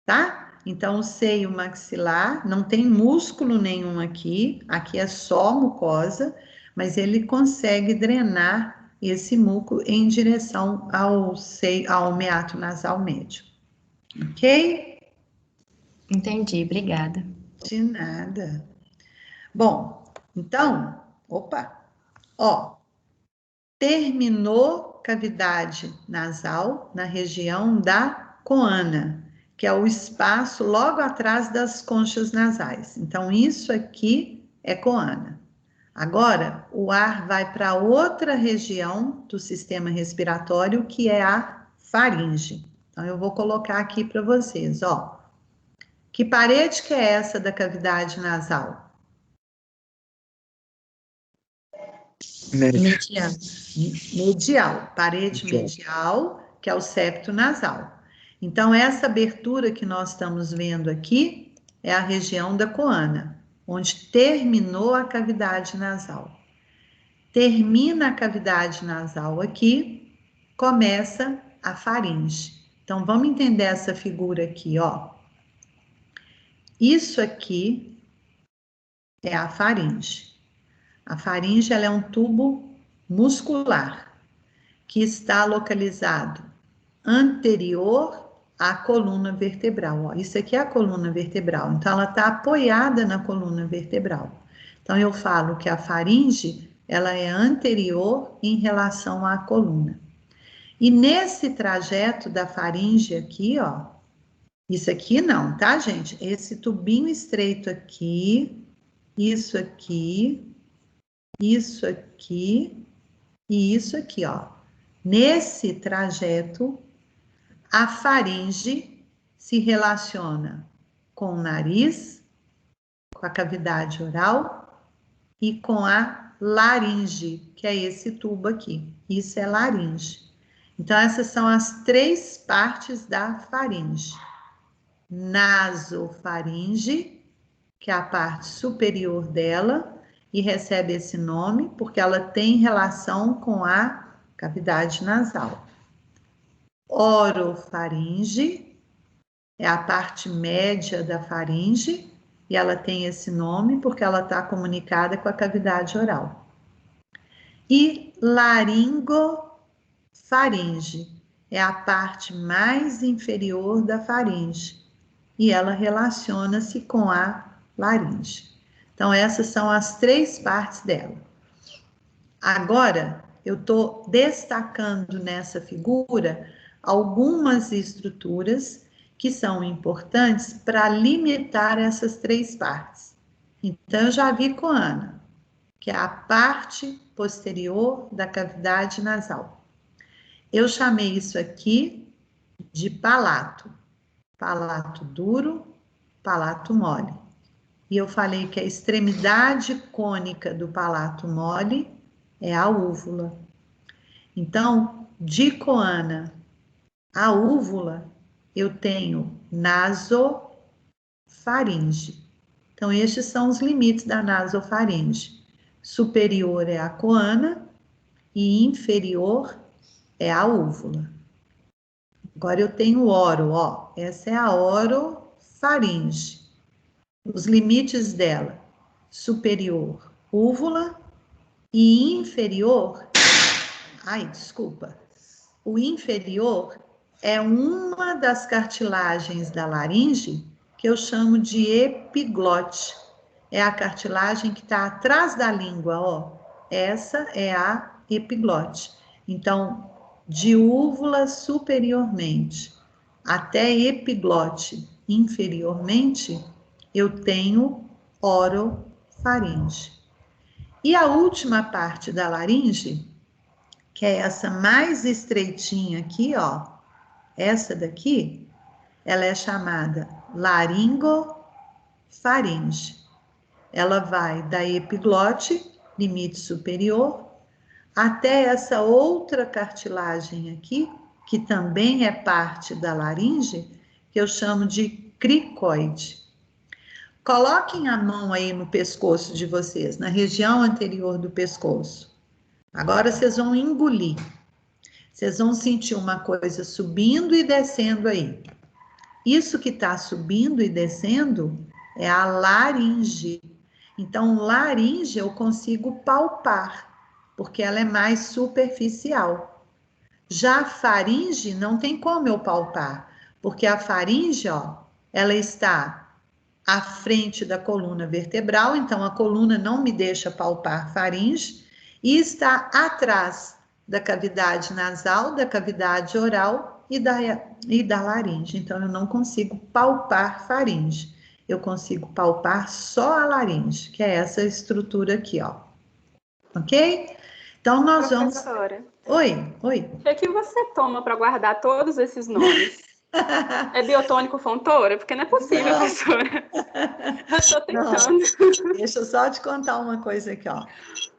A: Tá? Então, o seio maxilar não tem músculo nenhum aqui. Aqui é só mucosa, mas ele consegue drenar esse muco em direção ao meato nasal médio. Ok?
D: Entendi, obrigada.
A: De nada. Bom, então, ó, terminou cavidade nasal na região da coana, que é o espaço logo atrás das conchas nasais. Então, isso aqui é coana. Agora, o ar vai para outra região do sistema respiratório, que é a faringe. Então, eu vou colocar aqui para vocês, ó. Que parede que é essa da cavidade nasal? Medial, parede medial, que é o septo nasal. Então, essa abertura que nós estamos vendo aqui é a região da coana, onde terminou a cavidade nasal. Termina a cavidade nasal aqui, começa a faringe. Então, vamos entender essa figura aqui, ó. Isso aqui é a faringe. A faringe, ela é um tubo muscular que está localizado anterior à coluna vertebral. Ó, isso aqui é a coluna vertebral, então ela está apoiada na coluna vertebral. Então eu falo que a faringe ela é anterior em relação à coluna. E nesse trajeto da faringe aqui, ó, isso aqui não, tá, gente? Esse tubinho estreito aqui, isso aqui e isso aqui, ó. Nesse trajeto, a faringe se relaciona com o nariz, com a cavidade oral e com a laringe, que é esse tubo aqui. Isso é laringe. Então, essas são as três partes da faringe. Nasofaringe, que é a parte superior dela, e recebe esse nome porque ela tem relação com a cavidade nasal. Orofaringe é a parte média da faringe e ela tem esse nome porque ela está comunicada com a cavidade oral. E laringofaringe é a parte mais inferior da faringe e ela relaciona-se com a laringe. Então, essas são as três partes dela. Agora, eu estou destacando nessa figura algumas estruturas que são importantes para limitar essas três partes. Então, eu já vi coana, que é a parte posterior da cavidade nasal. Eu chamei isso aqui de palato. Palato duro, palato mole. E eu falei que a extremidade cônica do palato mole é a úvula. Então, de coana a úvula, eu tenho nasofaringe. Então, estes são os limites da nasofaringe. Superior é a coana e inferior é a úvula. Agora eu tenho oro, ó. Essa é a orofaringe. Os limites dela: superior, úvula, e inferior, o inferior é uma das cartilagens da laringe que eu chamo de epiglote. É a cartilagem que está atrás da língua, ó. Essa é a epiglote. Então, de úvula superiormente até epiglote inferiormente, eu tenho orofaringe. E a última parte da laringe que é essa mais estreitinha aqui, ó. Essa daqui, ela é chamada laringofaringe. Ela vai da epiglote, limite superior, até essa outra cartilagem aqui, que também é parte da laringe, que eu chamo de cricoide. Coloquem a mão aí no pescoço de vocês, na região anterior do pescoço. Agora vocês vão engolir. Vocês vão sentir uma coisa subindo e descendo aí. Isso que está subindo e descendo é a laringe. Então, laringe eu consigo palpar, porque ela é mais superficial. Já a faringe não tem como eu palpar, porque a faringe, ó, ela está à frente da coluna vertebral, então a coluna não me deixa palpar faringe, e está atrás da cavidade nasal, da cavidade oral e da laringe. Então eu não consigo palpar faringe, eu consigo palpar só a laringe, que é essa estrutura aqui, ó. Ok? Então nós vamos.
C: Professora,
A: Oi.
C: o que você toma para guardar todos esses nomes? É biotônico Fontoura? Porque não é possível,
A: Não.
C: professora. Eu estou tentando.
A: Não. Deixa eu só te contar uma coisa aqui, ó.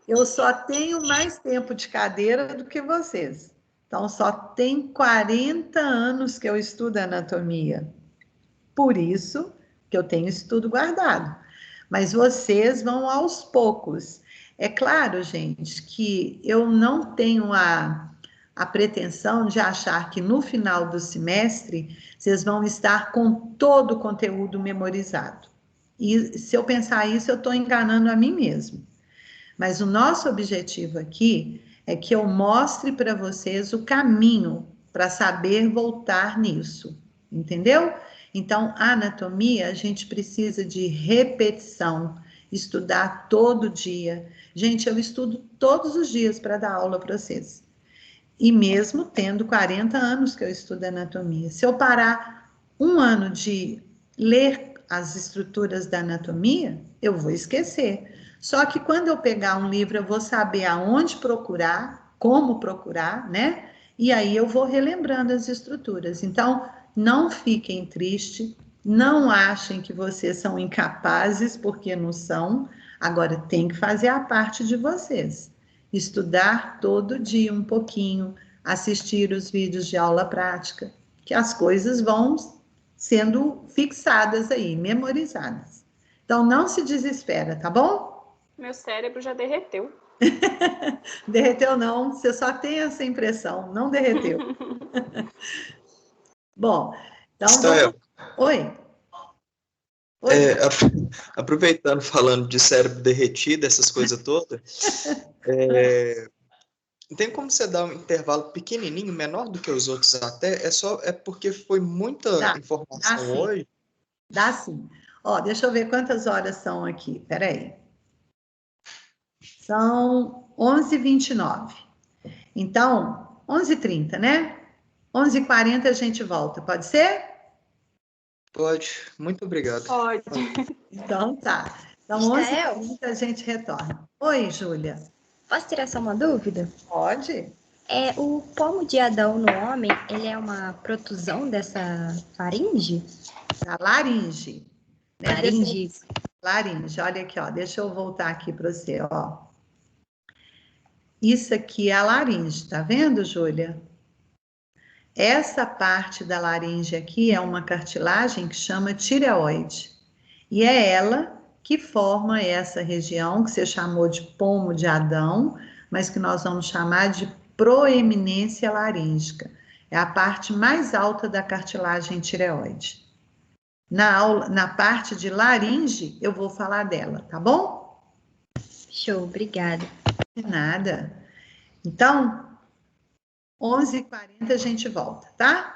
A: Eu só tenho mais tempo de cadeira do que vocês. Então, só tem 40 anos que eu estudo anatomia. Por isso que eu tenho isso tudo guardado. Mas vocês vão aos poucos. É claro, gente, que eu não tenho a pretensão de achar que no final do semestre vocês vão estar com todo o conteúdo memorizado. E se eu pensar isso, eu estou enganando a mim mesmo. Mas o nosso objetivo aqui é que eu mostre para vocês o caminho para saber voltar nisso, entendeu? Então, a anatomia, a gente precisa de repetição, estudar todo dia. Gente, eu estudo todos os dias para dar aula para vocês. E mesmo tendo 40 anos que eu estudo anatomia, se eu parar um ano de ler as estruturas da anatomia, eu vou esquecer. Só que quando eu pegar um livro, eu vou saber aonde procurar, como procurar, né? E aí eu vou relembrando as estruturas. Então, não fiquem tristes, não achem que vocês são incapazes, porque não são. Agora, tem que fazer a parte de vocês. Estudar todo dia um pouquinho, assistir os vídeos de aula prática, que as coisas vão sendo fixadas aí, memorizadas. Então, não se desespera, tá bom?
C: Meu cérebro já derreteu.
A: Derreteu não, você só tem essa impressão, não derreteu. Bom, então
E: Stael,
A: vamos... Oi. Oi.
E: aproveitando, falando de cérebro derretido, essas coisas todas, tem como você dar um intervalo pequenininho, menor do que os outros até? É porque foi muita informação hoje.
A: Dá sim. Ó, deixa eu ver quantas horas são aqui. Peraí. São 11h29. Então, 11h30, né? 11h40 a gente volta, pode ser?
E: Pode. Muito obrigado.
C: Pode.
A: Então tá. Então,
B: Stael?
A: 11h30 a gente retorna. Oi, Júlia.
B: Posso tirar só uma dúvida?
A: Pode?
B: O pomo de Adão no homem, ele é uma protusão dessa faringe?
A: A laringe. Né?
B: Laringe.
A: Laringe, olha aqui, ó. Deixa eu voltar aqui para você, ó. Isso aqui é a laringe, tá vendo, Júlia? Essa parte da laringe aqui é uma cartilagem que chama tireoide. E é ela que forma essa região que você chamou de pomo de Adão, mas que nós vamos chamar de proeminência laríngica. É a parte mais alta da cartilagem tireoide. Na parte de laringe, eu vou falar dela, tá bom?
B: Show, obrigada.
A: De nada. Então, 11h40 a gente volta, tá?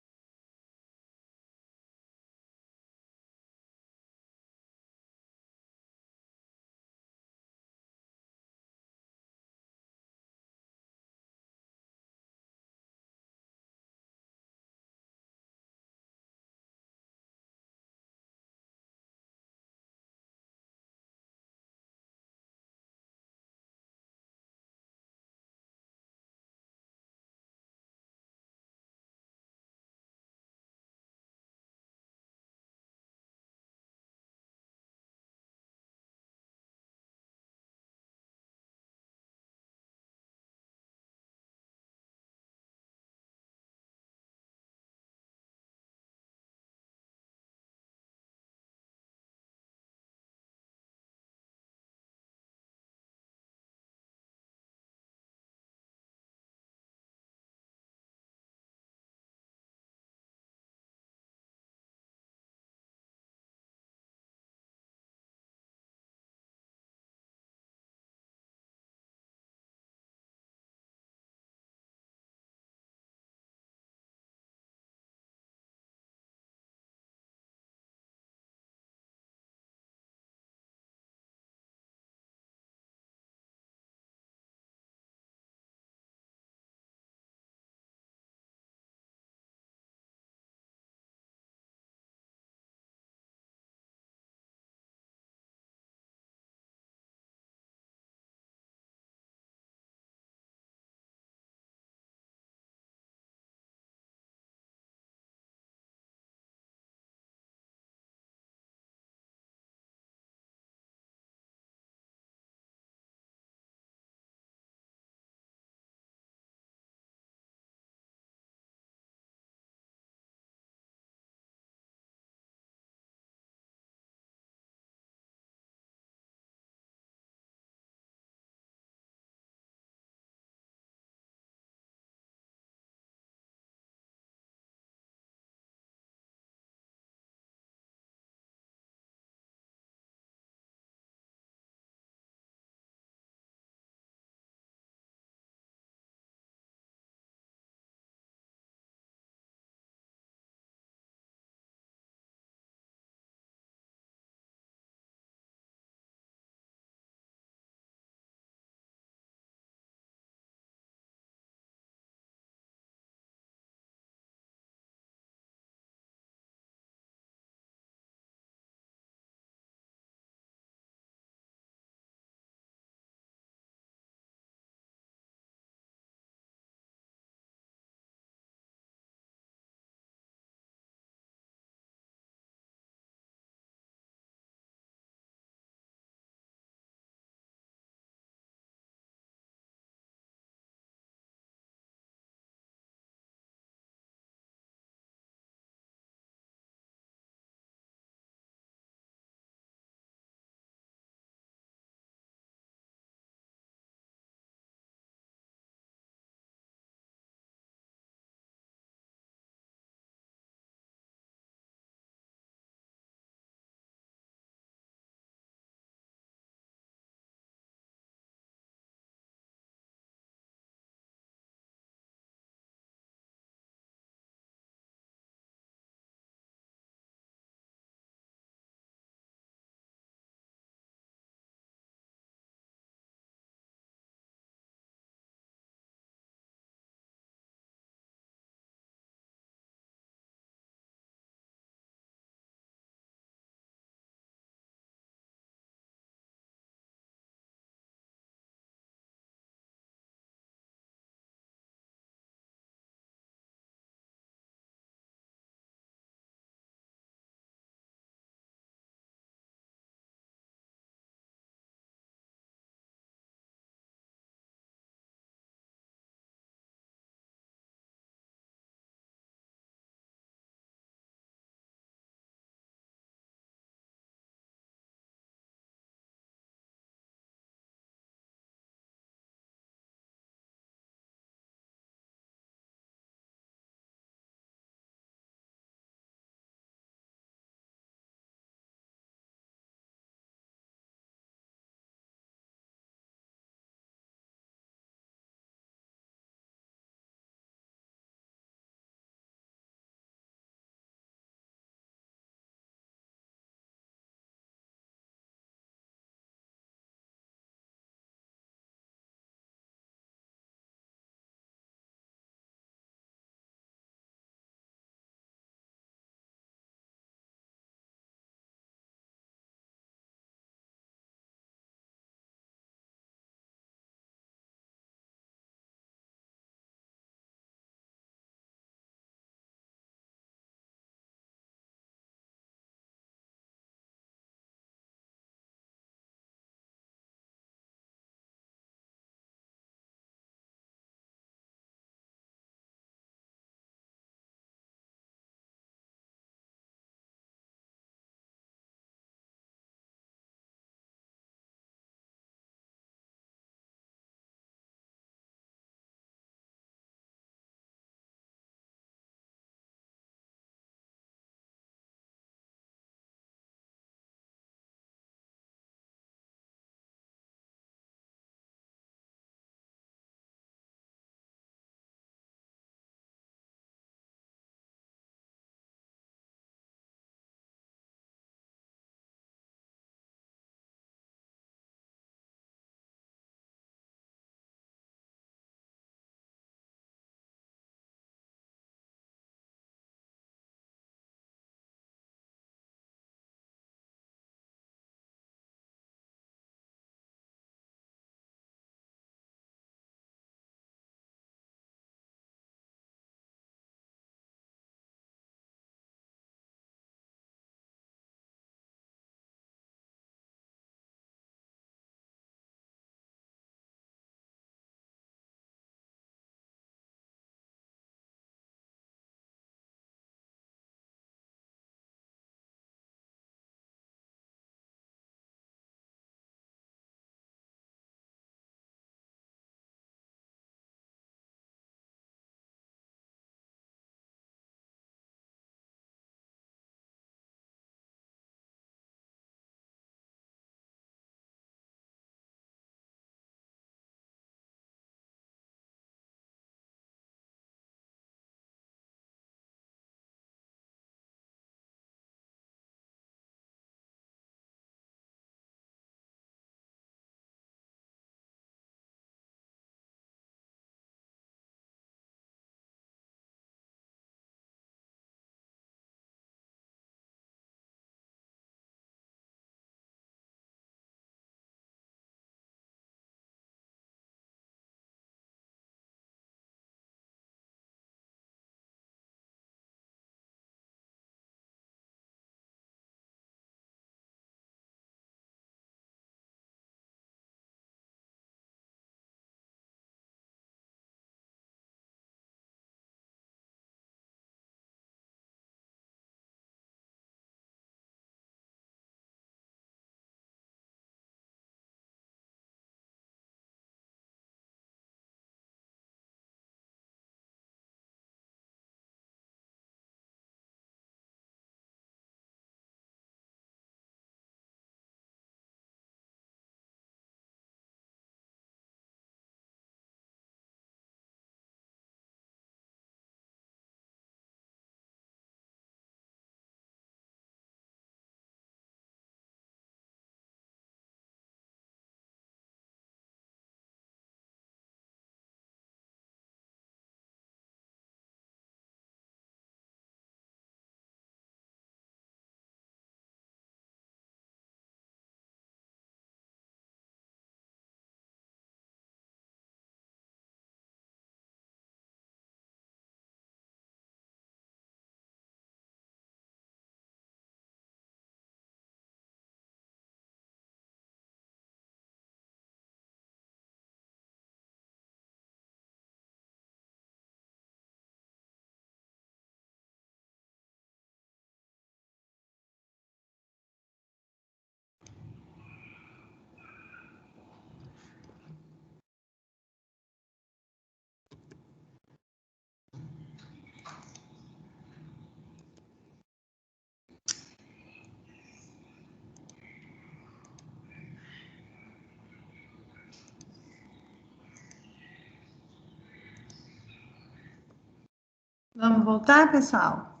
A: Vamos voltar, pessoal?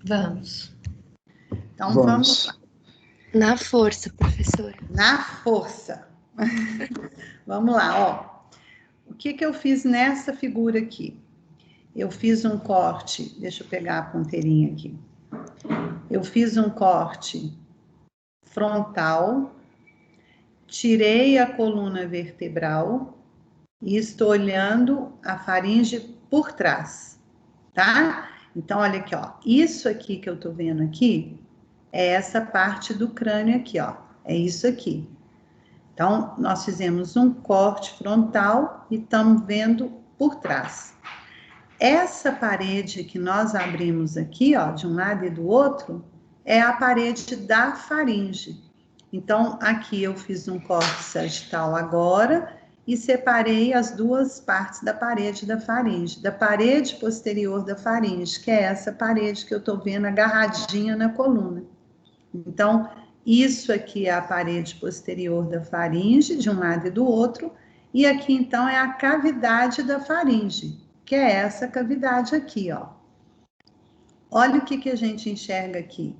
D: Vamos.
A: Então, vamos lá.
F: Na força, professora.
A: Na força. Vamos lá, ó. O que eu fiz nessa figura aqui? Eu fiz um corte, deixa eu pegar a ponteirinha aqui. Eu fiz um corte frontal, tirei a coluna vertebral e estou olhando a faringe por trás, tá? Então, olha aqui, ó. Isso aqui que eu tô vendo aqui é essa parte do crânio aqui, ó. É isso aqui. Então, nós fizemos um corte frontal e estamos vendo por trás. Essa parede que nós abrimos aqui, ó, de um lado e do outro, é a parede da faringe. Então, aqui eu fiz um corte sagital agora e separei as duas partes da parede da faringe, da parede posterior da faringe, que é essa parede que eu estou vendo agarradinha na coluna. Então, isso aqui é a parede posterior da faringe, de um lado e do outro, e aqui, então, é a cavidade da faringe, que é essa cavidade aqui, ó. Olha o que a gente enxerga aqui.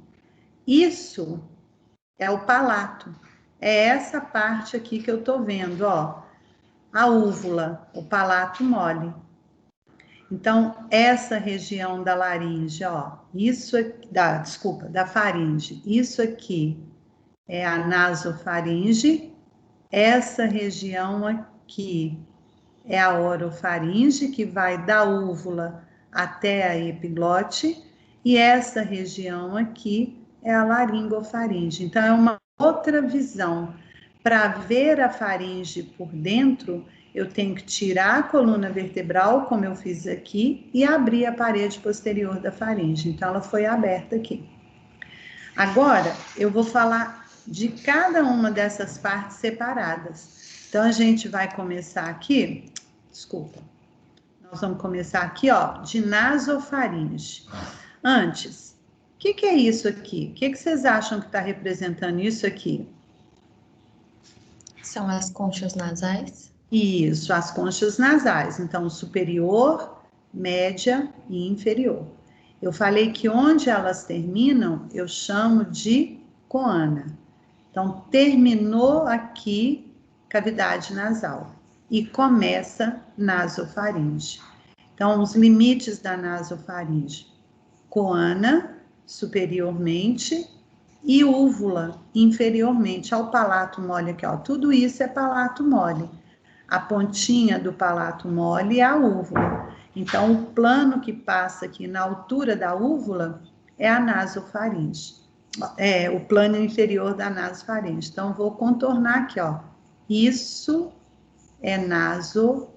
A: Isso é o palato. É essa parte aqui que eu tô vendo, ó. A úvula, o palato mole. Então, essa região da laringe, ó. Isso aqui, da faringe. Isso aqui é a nasofaringe. Essa região aqui é a orofaringe, que vai da úvula até a epiglote, e essa região aqui é a laringofaringe. Então, é uma outra visão. Para ver a faringe por dentro, eu tenho que tirar a coluna vertebral, como eu fiz aqui, e abrir a parede posterior da faringe. Então, ela foi aberta aqui. Agora, eu vou falar de cada uma dessas partes separadas. Então, a gente vai começar aqui, desculpa, nós vamos começar aqui, ó, de nasofaringe. Antes, o que é isso aqui? O que vocês acham que está representando isso aqui?
D: São as conchas nasais?
A: Isso, as conchas nasais. Então, superior, média e inferior. Eu falei que onde elas terminam, eu chamo de coana. Então, terminou aqui, cavidade nasal. E começa nasofaringe. Então, os limites da nasofaringe. Coana, superiormente, e úvula, inferiormente ao palato mole aqui, ó. Tudo isso é palato mole. A pontinha do palato mole é a úvula. Então, o plano que passa aqui na altura da úvula é a nasofaringe. É o plano inferior da nasofaringe. Então, vou contornar aqui, ó. Isso é nasofaringe.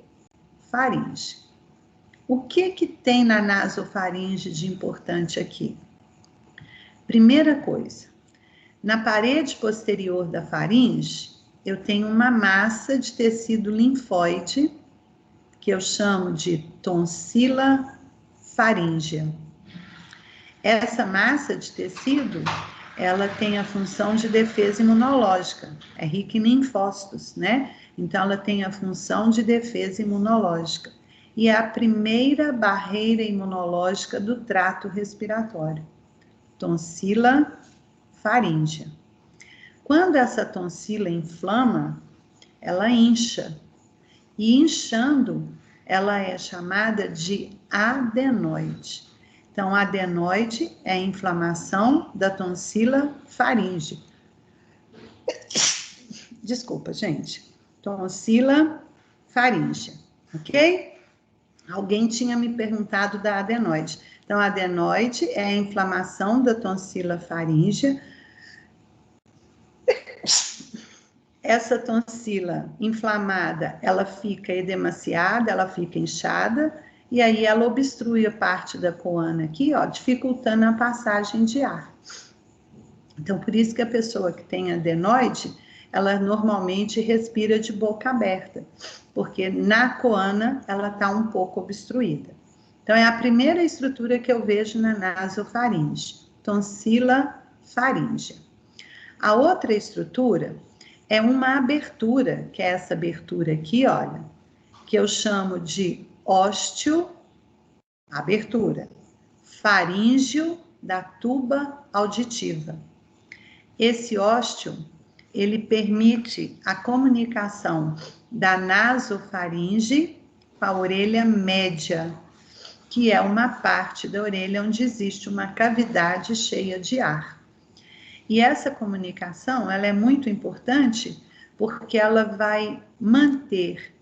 A: O que tem na nasofaringe de importante aqui? Primeira coisa, na parede posterior da faringe, eu tenho uma massa de tecido linfóide, que eu chamo de tonsila faríngea. Essa massa de tecido, ela tem a função de defesa imunológica, é rica em linfócitos, né? Então, ela tem a função de defesa imunológica. E é a primeira barreira imunológica do trato respiratório. Tonsila faríngea. Quando essa tonsila inflama, ela incha. E inchando, ela é chamada de adenoide. Então, adenoide é a inflamação da tonsila faríngea. Desculpa, gente. Tonsila faríngea, ok? Alguém tinha me perguntado da adenoide. Então, a adenoide é a inflamação da tonsila faríngea. Essa tonsila inflamada, ela fica edemaciada, ela fica inchada, e aí ela obstrui a parte da coana aqui, ó, dificultando a passagem de ar. Então, por isso que a pessoa que tem adenoide, ela normalmente respira de boca aberta, porque na coana ela está um pouco obstruída. Então, é a primeira estrutura que eu vejo na nasofaringe, tonsila faríngea. A outra estrutura é uma abertura, que é essa abertura aqui, olha, que eu chamo de abertura. Faríngeo da tuba auditiva. Esse ósteo, ele permite a comunicação da nasofaringe com a orelha média, que é uma parte da orelha onde existe uma cavidade cheia de ar. E essa comunicação, ela é muito importante porque ela vai manter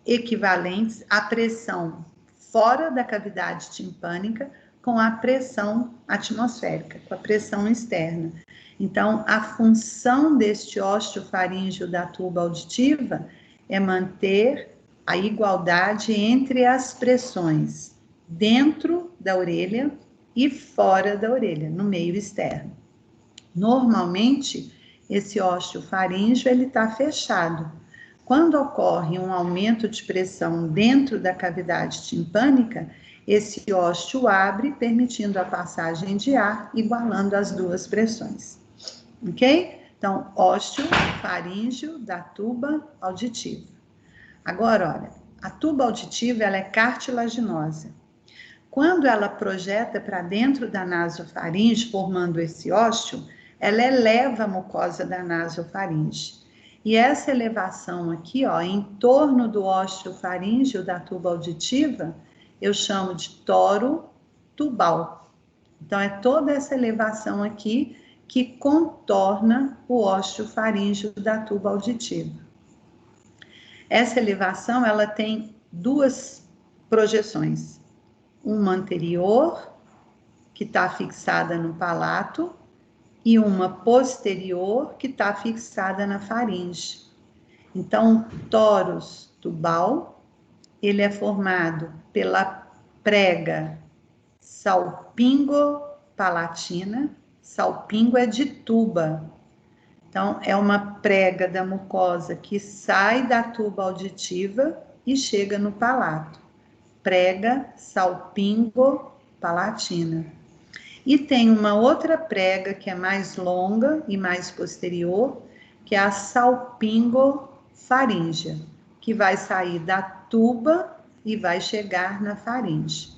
A: equivalentes a pressão fora da cavidade timpânica com a pressão atmosférica, com a pressão externa. Então, a função deste ósteo faríngeo da tuba auditiva é manter a igualdade entre as pressões dentro da orelha e fora da orelha, no meio externo. Normalmente, esse ósteo faríngeo ele está fechado. Quando ocorre um aumento de pressão dentro da cavidade timpânica, esse ósteo abre, permitindo a passagem de ar, igualando as duas pressões. Ok? Então, ósteo faríngeo da tuba auditiva. Agora, olha, a tuba auditiva ela é cartilaginosa. Quando ela projeta para dentro da nasofaringe, formando esse ósteo, ela eleva a mucosa da nasofaringe. E essa elevação aqui, ó, em torno do ósteo faríngeo da tuba auditiva, eu chamo de toro tubal. Então, é toda essa elevação aqui que contorna o ósteo faríngeo da tuba auditiva. Essa elevação, ela tem duas projeções. Uma anterior, que está fixada no palato, e uma posterior, que está fixada na faringe. Então, o tórax tubal, ele é formado pela prega salpingo-palatina. Salpingo é de tuba. Então, é uma prega da mucosa que sai da tuba auditiva e chega no palato. Prega salpingo-palatina. E tem uma outra prega que é mais longa e mais posterior, que é a salpingo-faríngea, que vai sair da tuba e vai chegar na faringe.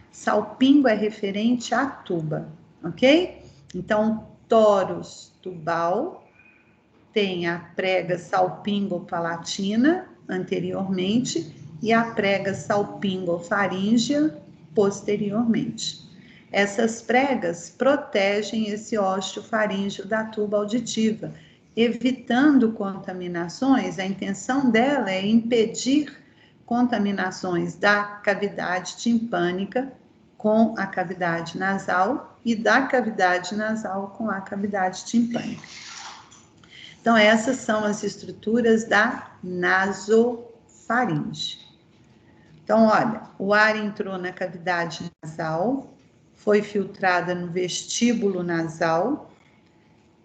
A: Salpingo é referente à tuba, ok? Então, tórax tubal tem a prega salpingo-palatina anteriormente e a prega salpingo-faríngea posteriormente. Essas pregas protegem esse ósteo faríngeo da tuba auditiva, evitando contaminações. A intenção dela é impedir contaminações da cavidade timpânica com a cavidade nasal e da cavidade nasal com a cavidade timpânica. Então, essas são as estruturas da nasofaringe. Então, olha, o ar entrou na cavidade nasal, foi filtrada no vestíbulo nasal,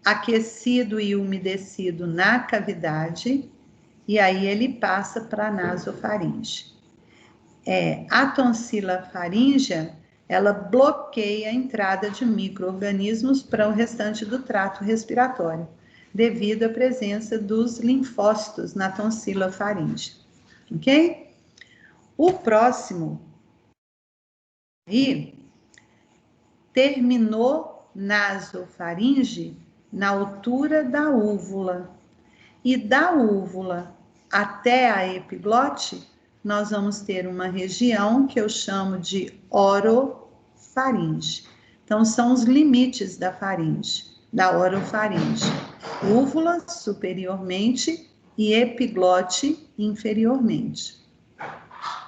A: aquecido e umedecido na cavidade, e aí ele passa para a nasofaringe. A tonsila faríngea, ela bloqueia a entrada de micro-organismos para o restante do trato respiratório, devido à presença dos linfócitos na tonsila faríngea, ok? O próximo aí terminou nasofaringe na altura da úvula. E da úvula até a epiglote, nós vamos ter uma região que eu chamo de orofaringe. Então, são os limites da faringe, da orofaringe. Úvula superiormente e epiglote inferiormente.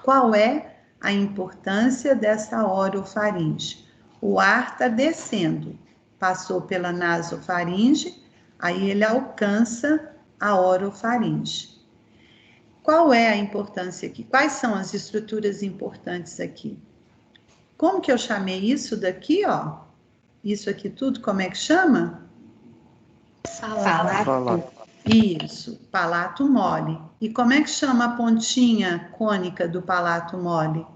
A: Qual é a importância dessa orofaringe? O ar está descendo, passou pela nasofaringe, aí ele alcança a orofaringe. Qual é a importância aqui? Quais são as estruturas importantes aqui? Como que eu chamei isso daqui, ó? Isso aqui tudo, como é que chama?
F: Palato.
A: Isso, palato mole. E como é que chama a pontinha cônica do palato mole?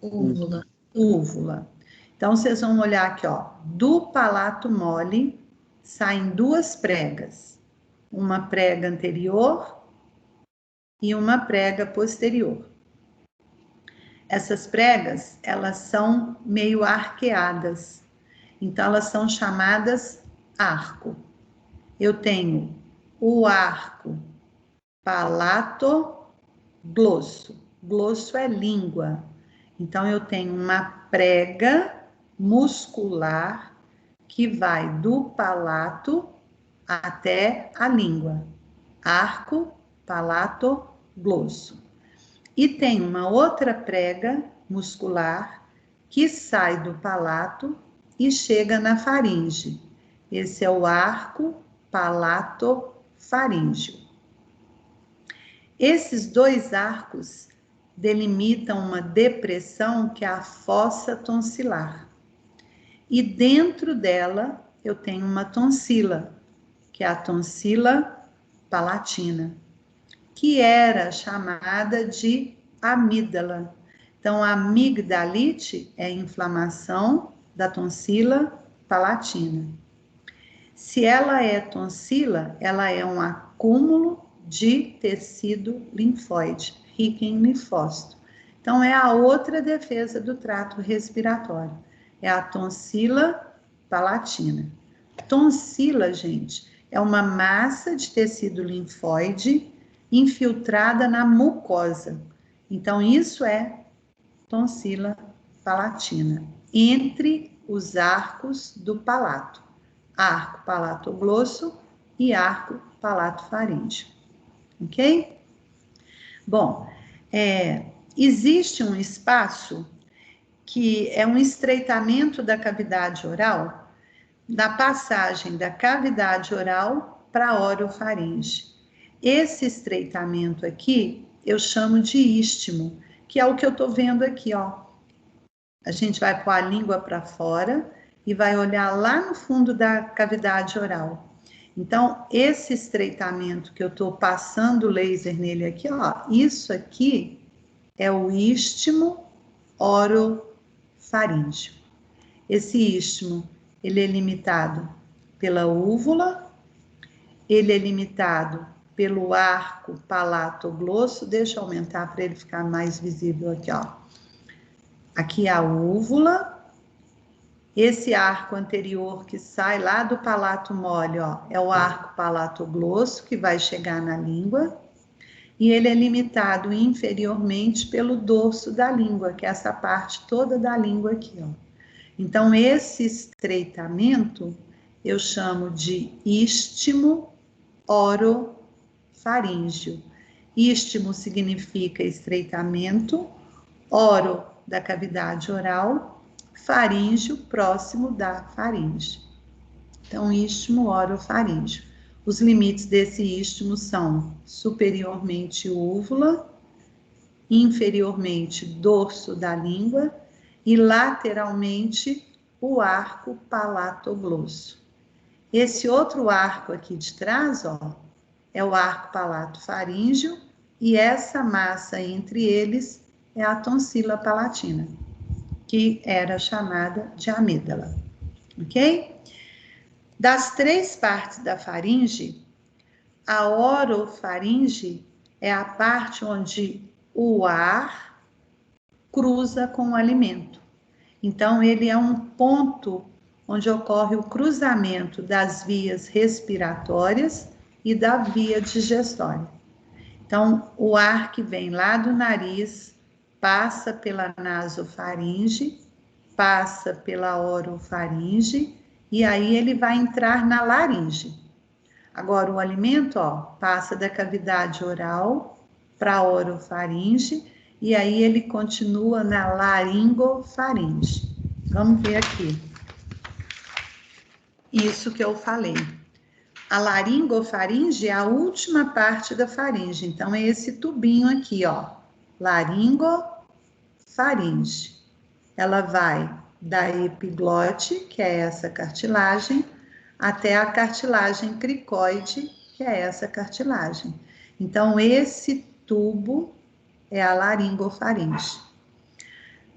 D: Úvula.
A: Úvula. Então, vocês vão olhar aqui, ó. Do palato mole, saem duas pregas. Uma prega anterior e uma prega posterior. Essas pregas, elas são meio arqueadas. Então, elas são chamadas arco. Eu tenho o arco palatoglosso. Glosso é língua. Então, eu tenho uma prega muscular que vai do palato até a língua. Arco palatoglosso. E tem uma outra prega muscular que sai do palato e chega na faringe. Esse é o arco palatofaríngeo. Esses dois arcos delimitam uma depressão que é a fossa tonsilar. E dentro dela eu tenho uma tonsila, que é a tonsila palatina, que era chamada de amígdala. Então, a amigdalite é a inflamação da tonsila palatina. Se ela é tonsila, ela é um acúmulo de tecido linfóide, rico em linfócito. Então, é a outra defesa do trato respiratório. É a tonsila palatina. Tonsila, gente, é uma massa de tecido linfóide infiltrada na mucosa. Então, isso é tonsila palatina, entre os arcos do palato. Arco palatoglosso e arco palatofaríngeo. Ok? Bom, existe um espaço que é um estreitamento da cavidade oral, da passagem da cavidade oral para a orofaringe. Esse estreitamento aqui eu chamo de istmo, que é o que eu estou vendo aqui, ó. A gente vai pôr a língua para fora e vai olhar lá no fundo da cavidade oral. Então, esse estreitamento que eu estou passando o laser nele aqui, ó, isso aqui é o istmo orofaríngeo. Esse istmo, ele é limitado pela úvula, ele é limitado pelo arco palatoglosso. Deixa eu aumentar para ele ficar mais visível aqui, ó. Aqui é a úvula. Esse arco anterior que sai lá do palato mole, ó, é o arco palatoglosso, que vai chegar na língua. E ele é limitado inferiormente pelo dorso da língua, que é essa parte toda da língua aqui, ó. Então, esse estreitamento eu chamo de istmo orofaríngeo. Istmo significa estreitamento, oro da cavidade oral, faríngeo próximo da faringe. Então, istmo orofaríngeo. Os limites desse istmo são superiormente úvula, inferiormente dorso da língua e lateralmente o arco palatoglosso. Esse outro arco aqui de trás, ó, é o arco palatofaríngeo e essa massa entre eles é a tonsila palatina, que era chamada de amígdala, ok? Das três partes da faringe, a orofaringe é a parte onde o ar cruza com o alimento. Então, ele é um ponto onde ocorre o cruzamento das vias respiratórias e da via digestória. Então, o ar que vem lá do nariz passa pela nasofaringe, passa pela orofaringe e aí ele vai entrar na laringe. Agora, o alimento, ó, passa da cavidade oral para a orofaringe e aí ele continua na laringofaringe. Vamos ver aqui. Isso que eu falei. A laringofaringe é a última parte da faringe. Então, é esse tubinho aqui, ó. Laringofaringe. Ela vai da epiglote, que é essa cartilagem, até a cartilagem cricoide, que é essa cartilagem. Então, esse tubo é a laringofaringe.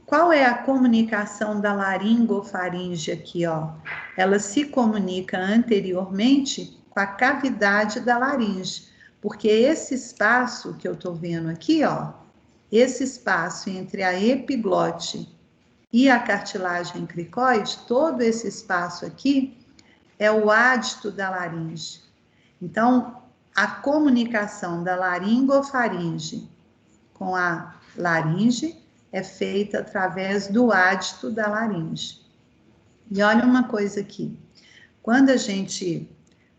A: Qual é a comunicação da laringofaringe aqui, ó? Ela se comunica anteriormente com a cavidade da laringe, porque esse espaço que eu tô vendo aqui, ó, esse espaço entre a epiglote e a cartilagem cricoide, todo esse espaço aqui é o ádito da laringe. Então, a comunicação da laringofaringe com a laringe é feita através do ádito da laringe. E olha uma coisa aqui, quando a gente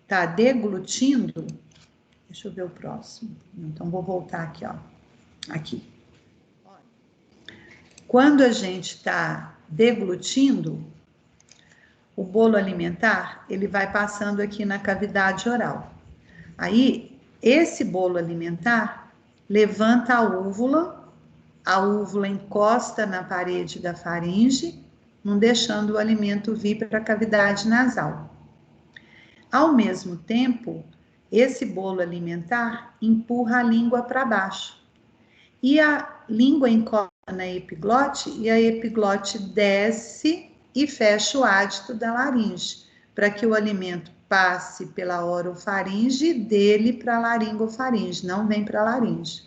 A: está deglutindo, deixa eu ver o próximo, então vou voltar aqui, ó, aqui. Quando a gente está deglutindo, o bolo alimentar, ele vai passando aqui na cavidade oral. Aí, esse bolo alimentar levanta a úvula encosta na parede da faringe, não deixando o alimento vir para a cavidade nasal. Ao mesmo tempo, esse bolo alimentar empurra a língua para baixo. E a língua encosta na epiglote e a epiglote desce e fecha o ádito da laringe, para que o alimento passe pela orofaringe e dele para a laringofaringe, não vem para a laringe.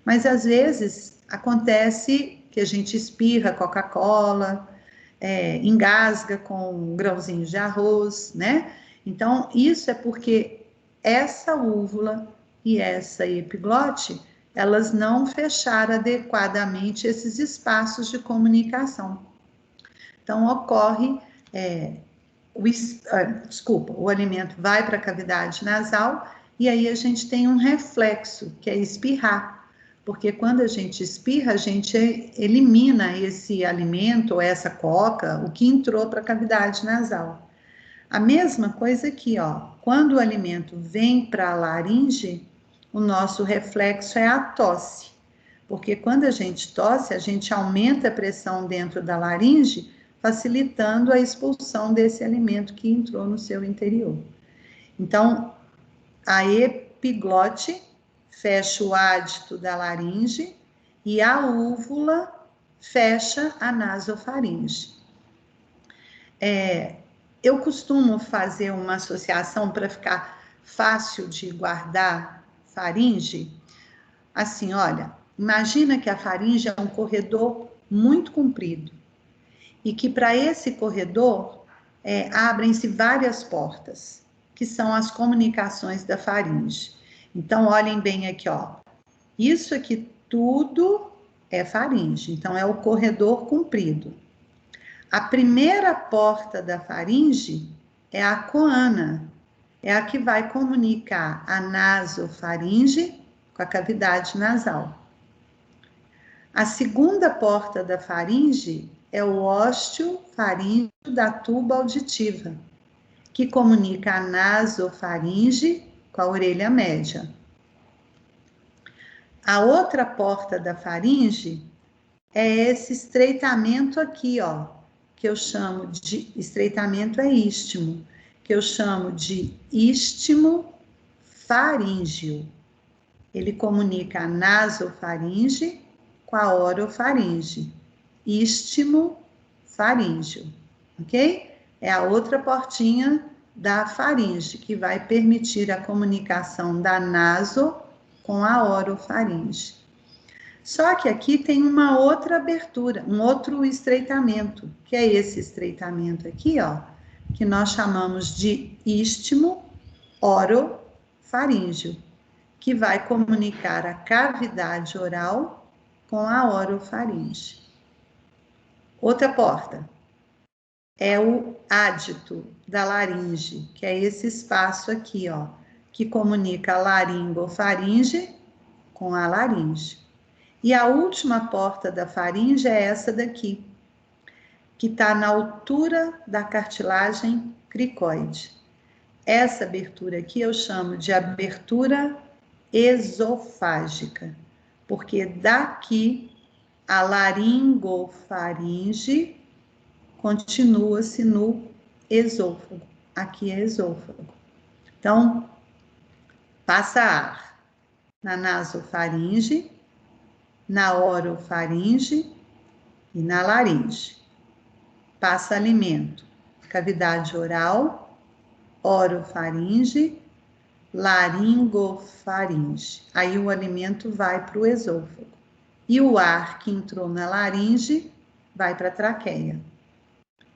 A: Mas às vezes acontece que a gente espirra Coca-Cola, engasga com grãozinhos de arroz, né? Então, isso é porque essa úvula e essa epiglote, elas não fecharam adequadamente esses espaços de comunicação. Então, ocorre, o alimento vai para a cavidade nasal e aí a gente tem um reflexo, que é espirrar. Porque quando a gente espirra, a gente elimina esse alimento, ou essa coca, o que entrou para a cavidade nasal. A mesma coisa aqui, ó. Quando o alimento vem para a laringe, o nosso reflexo é a tosse. Porque quando a gente tosse, a gente aumenta a pressão dentro da laringe, facilitando a expulsão desse alimento que entrou no seu interior. Então, a epiglote fecha o ádito da laringe e a úvula fecha a nasofaringe. Eu costumo fazer uma associação para ficar fácil de guardar faringe. Assim, olha, imagina que a faringe é um corredor muito comprido e que para esse corredor abrem-se várias portas, que são as comunicações da faringe. Então, olhem bem aqui, ó. Isso aqui tudo é faringe, então é o corredor comprido. A primeira porta da faringe é a coana, é a que vai comunicar a nasofaringe com a cavidade nasal. A segunda porta da faringe é o ósteo faríngeo da tuba auditiva, que comunica a nasofaringe com a orelha média. A outra porta da faringe é esse estreitamento aqui, ó, que eu chamo de estreitamento istmo, que eu chamo de istmo faríngeo. Ele comunica a nasofaringe com a orofaringe, istmo faríngeo, ok? É a outra portinha da faringe, que vai permitir a comunicação da naso com a orofaringe. Só que aqui tem uma outra abertura, um outro estreitamento, que é esse estreitamento aqui, ó, que nós chamamos de istmo orofaríngeo, que vai comunicar a cavidade oral com a orofaringe. Outra porta é o ádito da laringe, que é esse espaço aqui, ó, que comunica a laringofaringe com a laringe. E a última porta da faringe é essa daqui, que está na altura da cartilagem cricoide. Essa abertura aqui eu chamo de abertura esofágica, porque daqui a laringofaringe continua-se no esôfago. Aqui é esôfago. Então, passa ar na nasofaringe, na orofaringe e na laringe. Passa alimento, cavidade oral, orofaringe, laringofaringe. Aí o alimento vai para o esôfago. e o ar que entrou na laringe vai para a traqueia.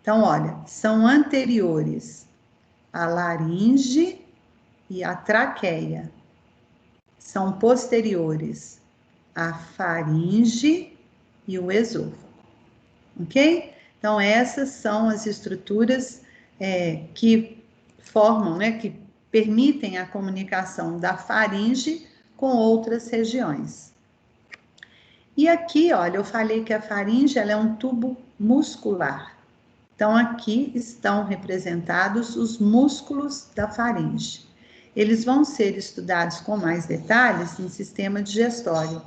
A: Então, olha, são anteriores a laringe e a traqueia. São posteriores a faringe e o esôfago. Ok? Então, essas são as estruturas que formam, né, que permitem a comunicação da faringe com outras regiões. E aqui, olha, eu falei que a faringe ela é um tubo muscular. Então, aqui estão representados os músculos da faringe. Eles vão ser estudados com mais detalhes em sistema digestório.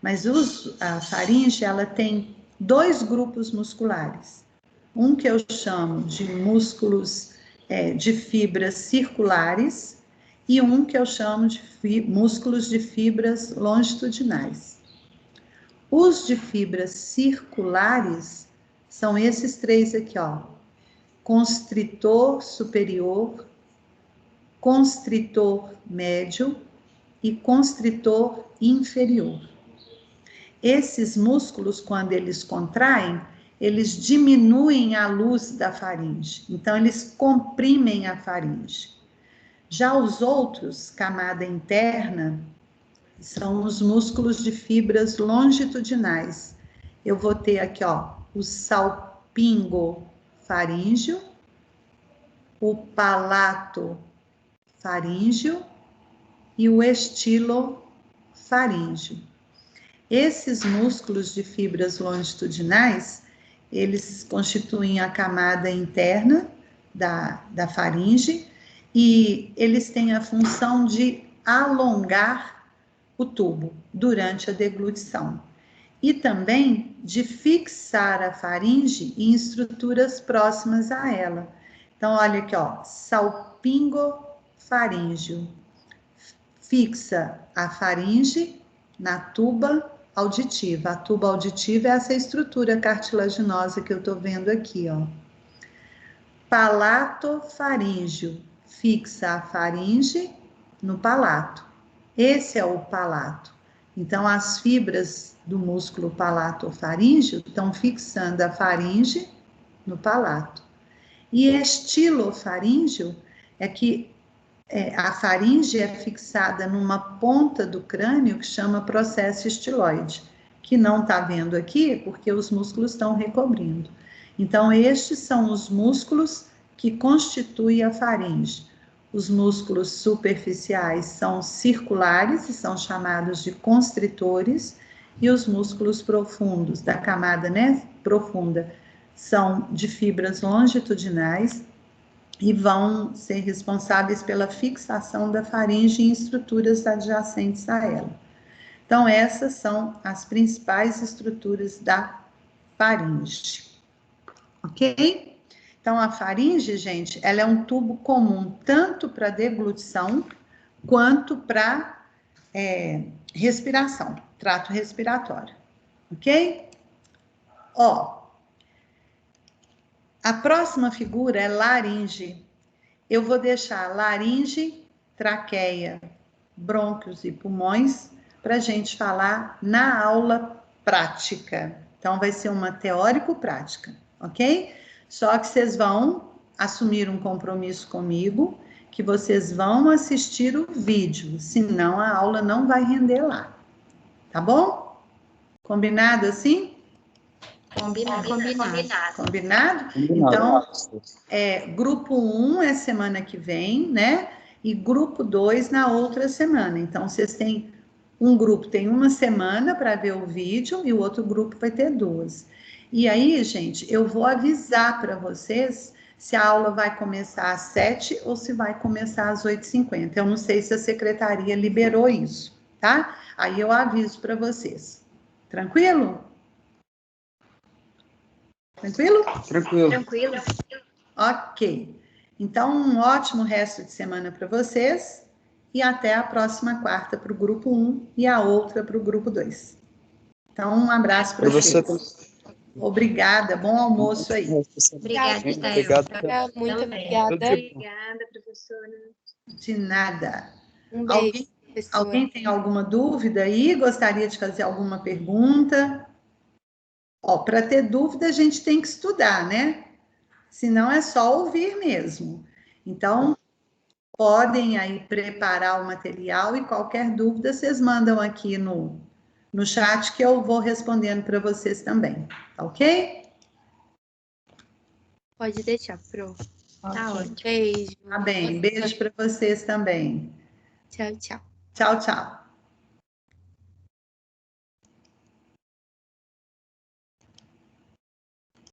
A: Mas a faringe, ela tem 2 grupos musculares. Um que eu chamo de músculos de fibras circulares e um que eu chamo de músculos de fibras longitudinais. Os de fibras circulares são esses 3 aqui, ó. Constritor superior, constritor médio e constritor inferior. Esses músculos, quando eles contraem, eles diminuem a luz da faringe. Então, eles comprimem a faringe. Já os outros, camada interna, são os músculos de fibras longitudinais. Eu vou ter aqui, ó, o salpingo faríngeo, o palato faríngeo e o estilo faríngeo. Esses músculos de fibras longitudinais, eles constituem a camada interna da faringe e eles têm a função de alongar o tubo durante a deglutição e também de fixar a faringe em estruturas próximas a ela. Então, olha aqui, ó, salpingo faríngeo. Fixa a faringe na tuba auditiva. A tuba auditiva é essa estrutura cartilaginosa que eu tô vendo aqui, ó. Palato faríngeo. Fixa a faringe no palato. Esse é o palato. Então, as fibras do músculo palato-faríngeo estão fixando a faringe no palato. E estilofaríngeo é que a faringe é fixada numa ponta do crânio que chama processo estiloide, que não está vendo aqui porque os músculos estão recobrindo. Então, estes são os músculos que constituem a faringe. Os músculos superficiais são circulares e são chamados de constritores, e os músculos profundos da camada, né, profunda são de fibras longitudinais e vão ser responsáveis pela fixação da faringe em estruturas adjacentes a ela. Então, essas são as principais estruturas da faringe. Ok? Então, a faringe, gente, ela é um tubo comum tanto para deglutição quanto para respiração, trato respiratório. Ok? Ó, a próxima figura é laringe. Eu vou deixar laringe, traqueia, brônquios e pulmões para a gente falar na aula prática. Então, vai ser uma teórico-prática, ok? Só que vocês vão assumir um compromisso comigo, que vocês vão assistir o vídeo, senão a aula não vai render lá. Tá bom? Combinado assim?
D: Combinado.
A: Combinado? Então, grupo 1 é semana que vem, né? E grupo 2 na outra semana. Então, vocês têm um grupo tem uma semana para ver o vídeo e o outro grupo vai ter 2. E aí, gente, eu vou avisar para vocês se a aula vai começar às 7 ou se vai começar às 8h50. Eu não sei se a secretaria liberou isso, tá? Aí eu aviso para vocês. Tranquilo? Tranquilo?
B: Tranquilo.
A: Ok. Então, um ótimo resto de semana para vocês e até a próxima quarta para o grupo 1 e a outra para o grupo 2. Então, um abraço para vocês. Obrigada, bom almoço aí.
D: Obrigada.
F: Muito obrigada.
B: Obrigada, professora.
A: De nada.
F: Um beijo. Professora.
A: Alguém tem alguma dúvida aí? Gostaria de fazer alguma pergunta? Ó, para ter dúvida, a gente tem que estudar, né? Senão é só ouvir mesmo. Então, podem aí preparar o material e qualquer dúvida vocês mandam aqui no chat que eu vou respondendo para vocês também, tá ok?
F: Pode deixar, Pro.
D: Tá ótimo.
F: Beijo.
A: Tá bem, beijo para vocês também.
F: Tchau, tchau.
A: Tchau, tchau.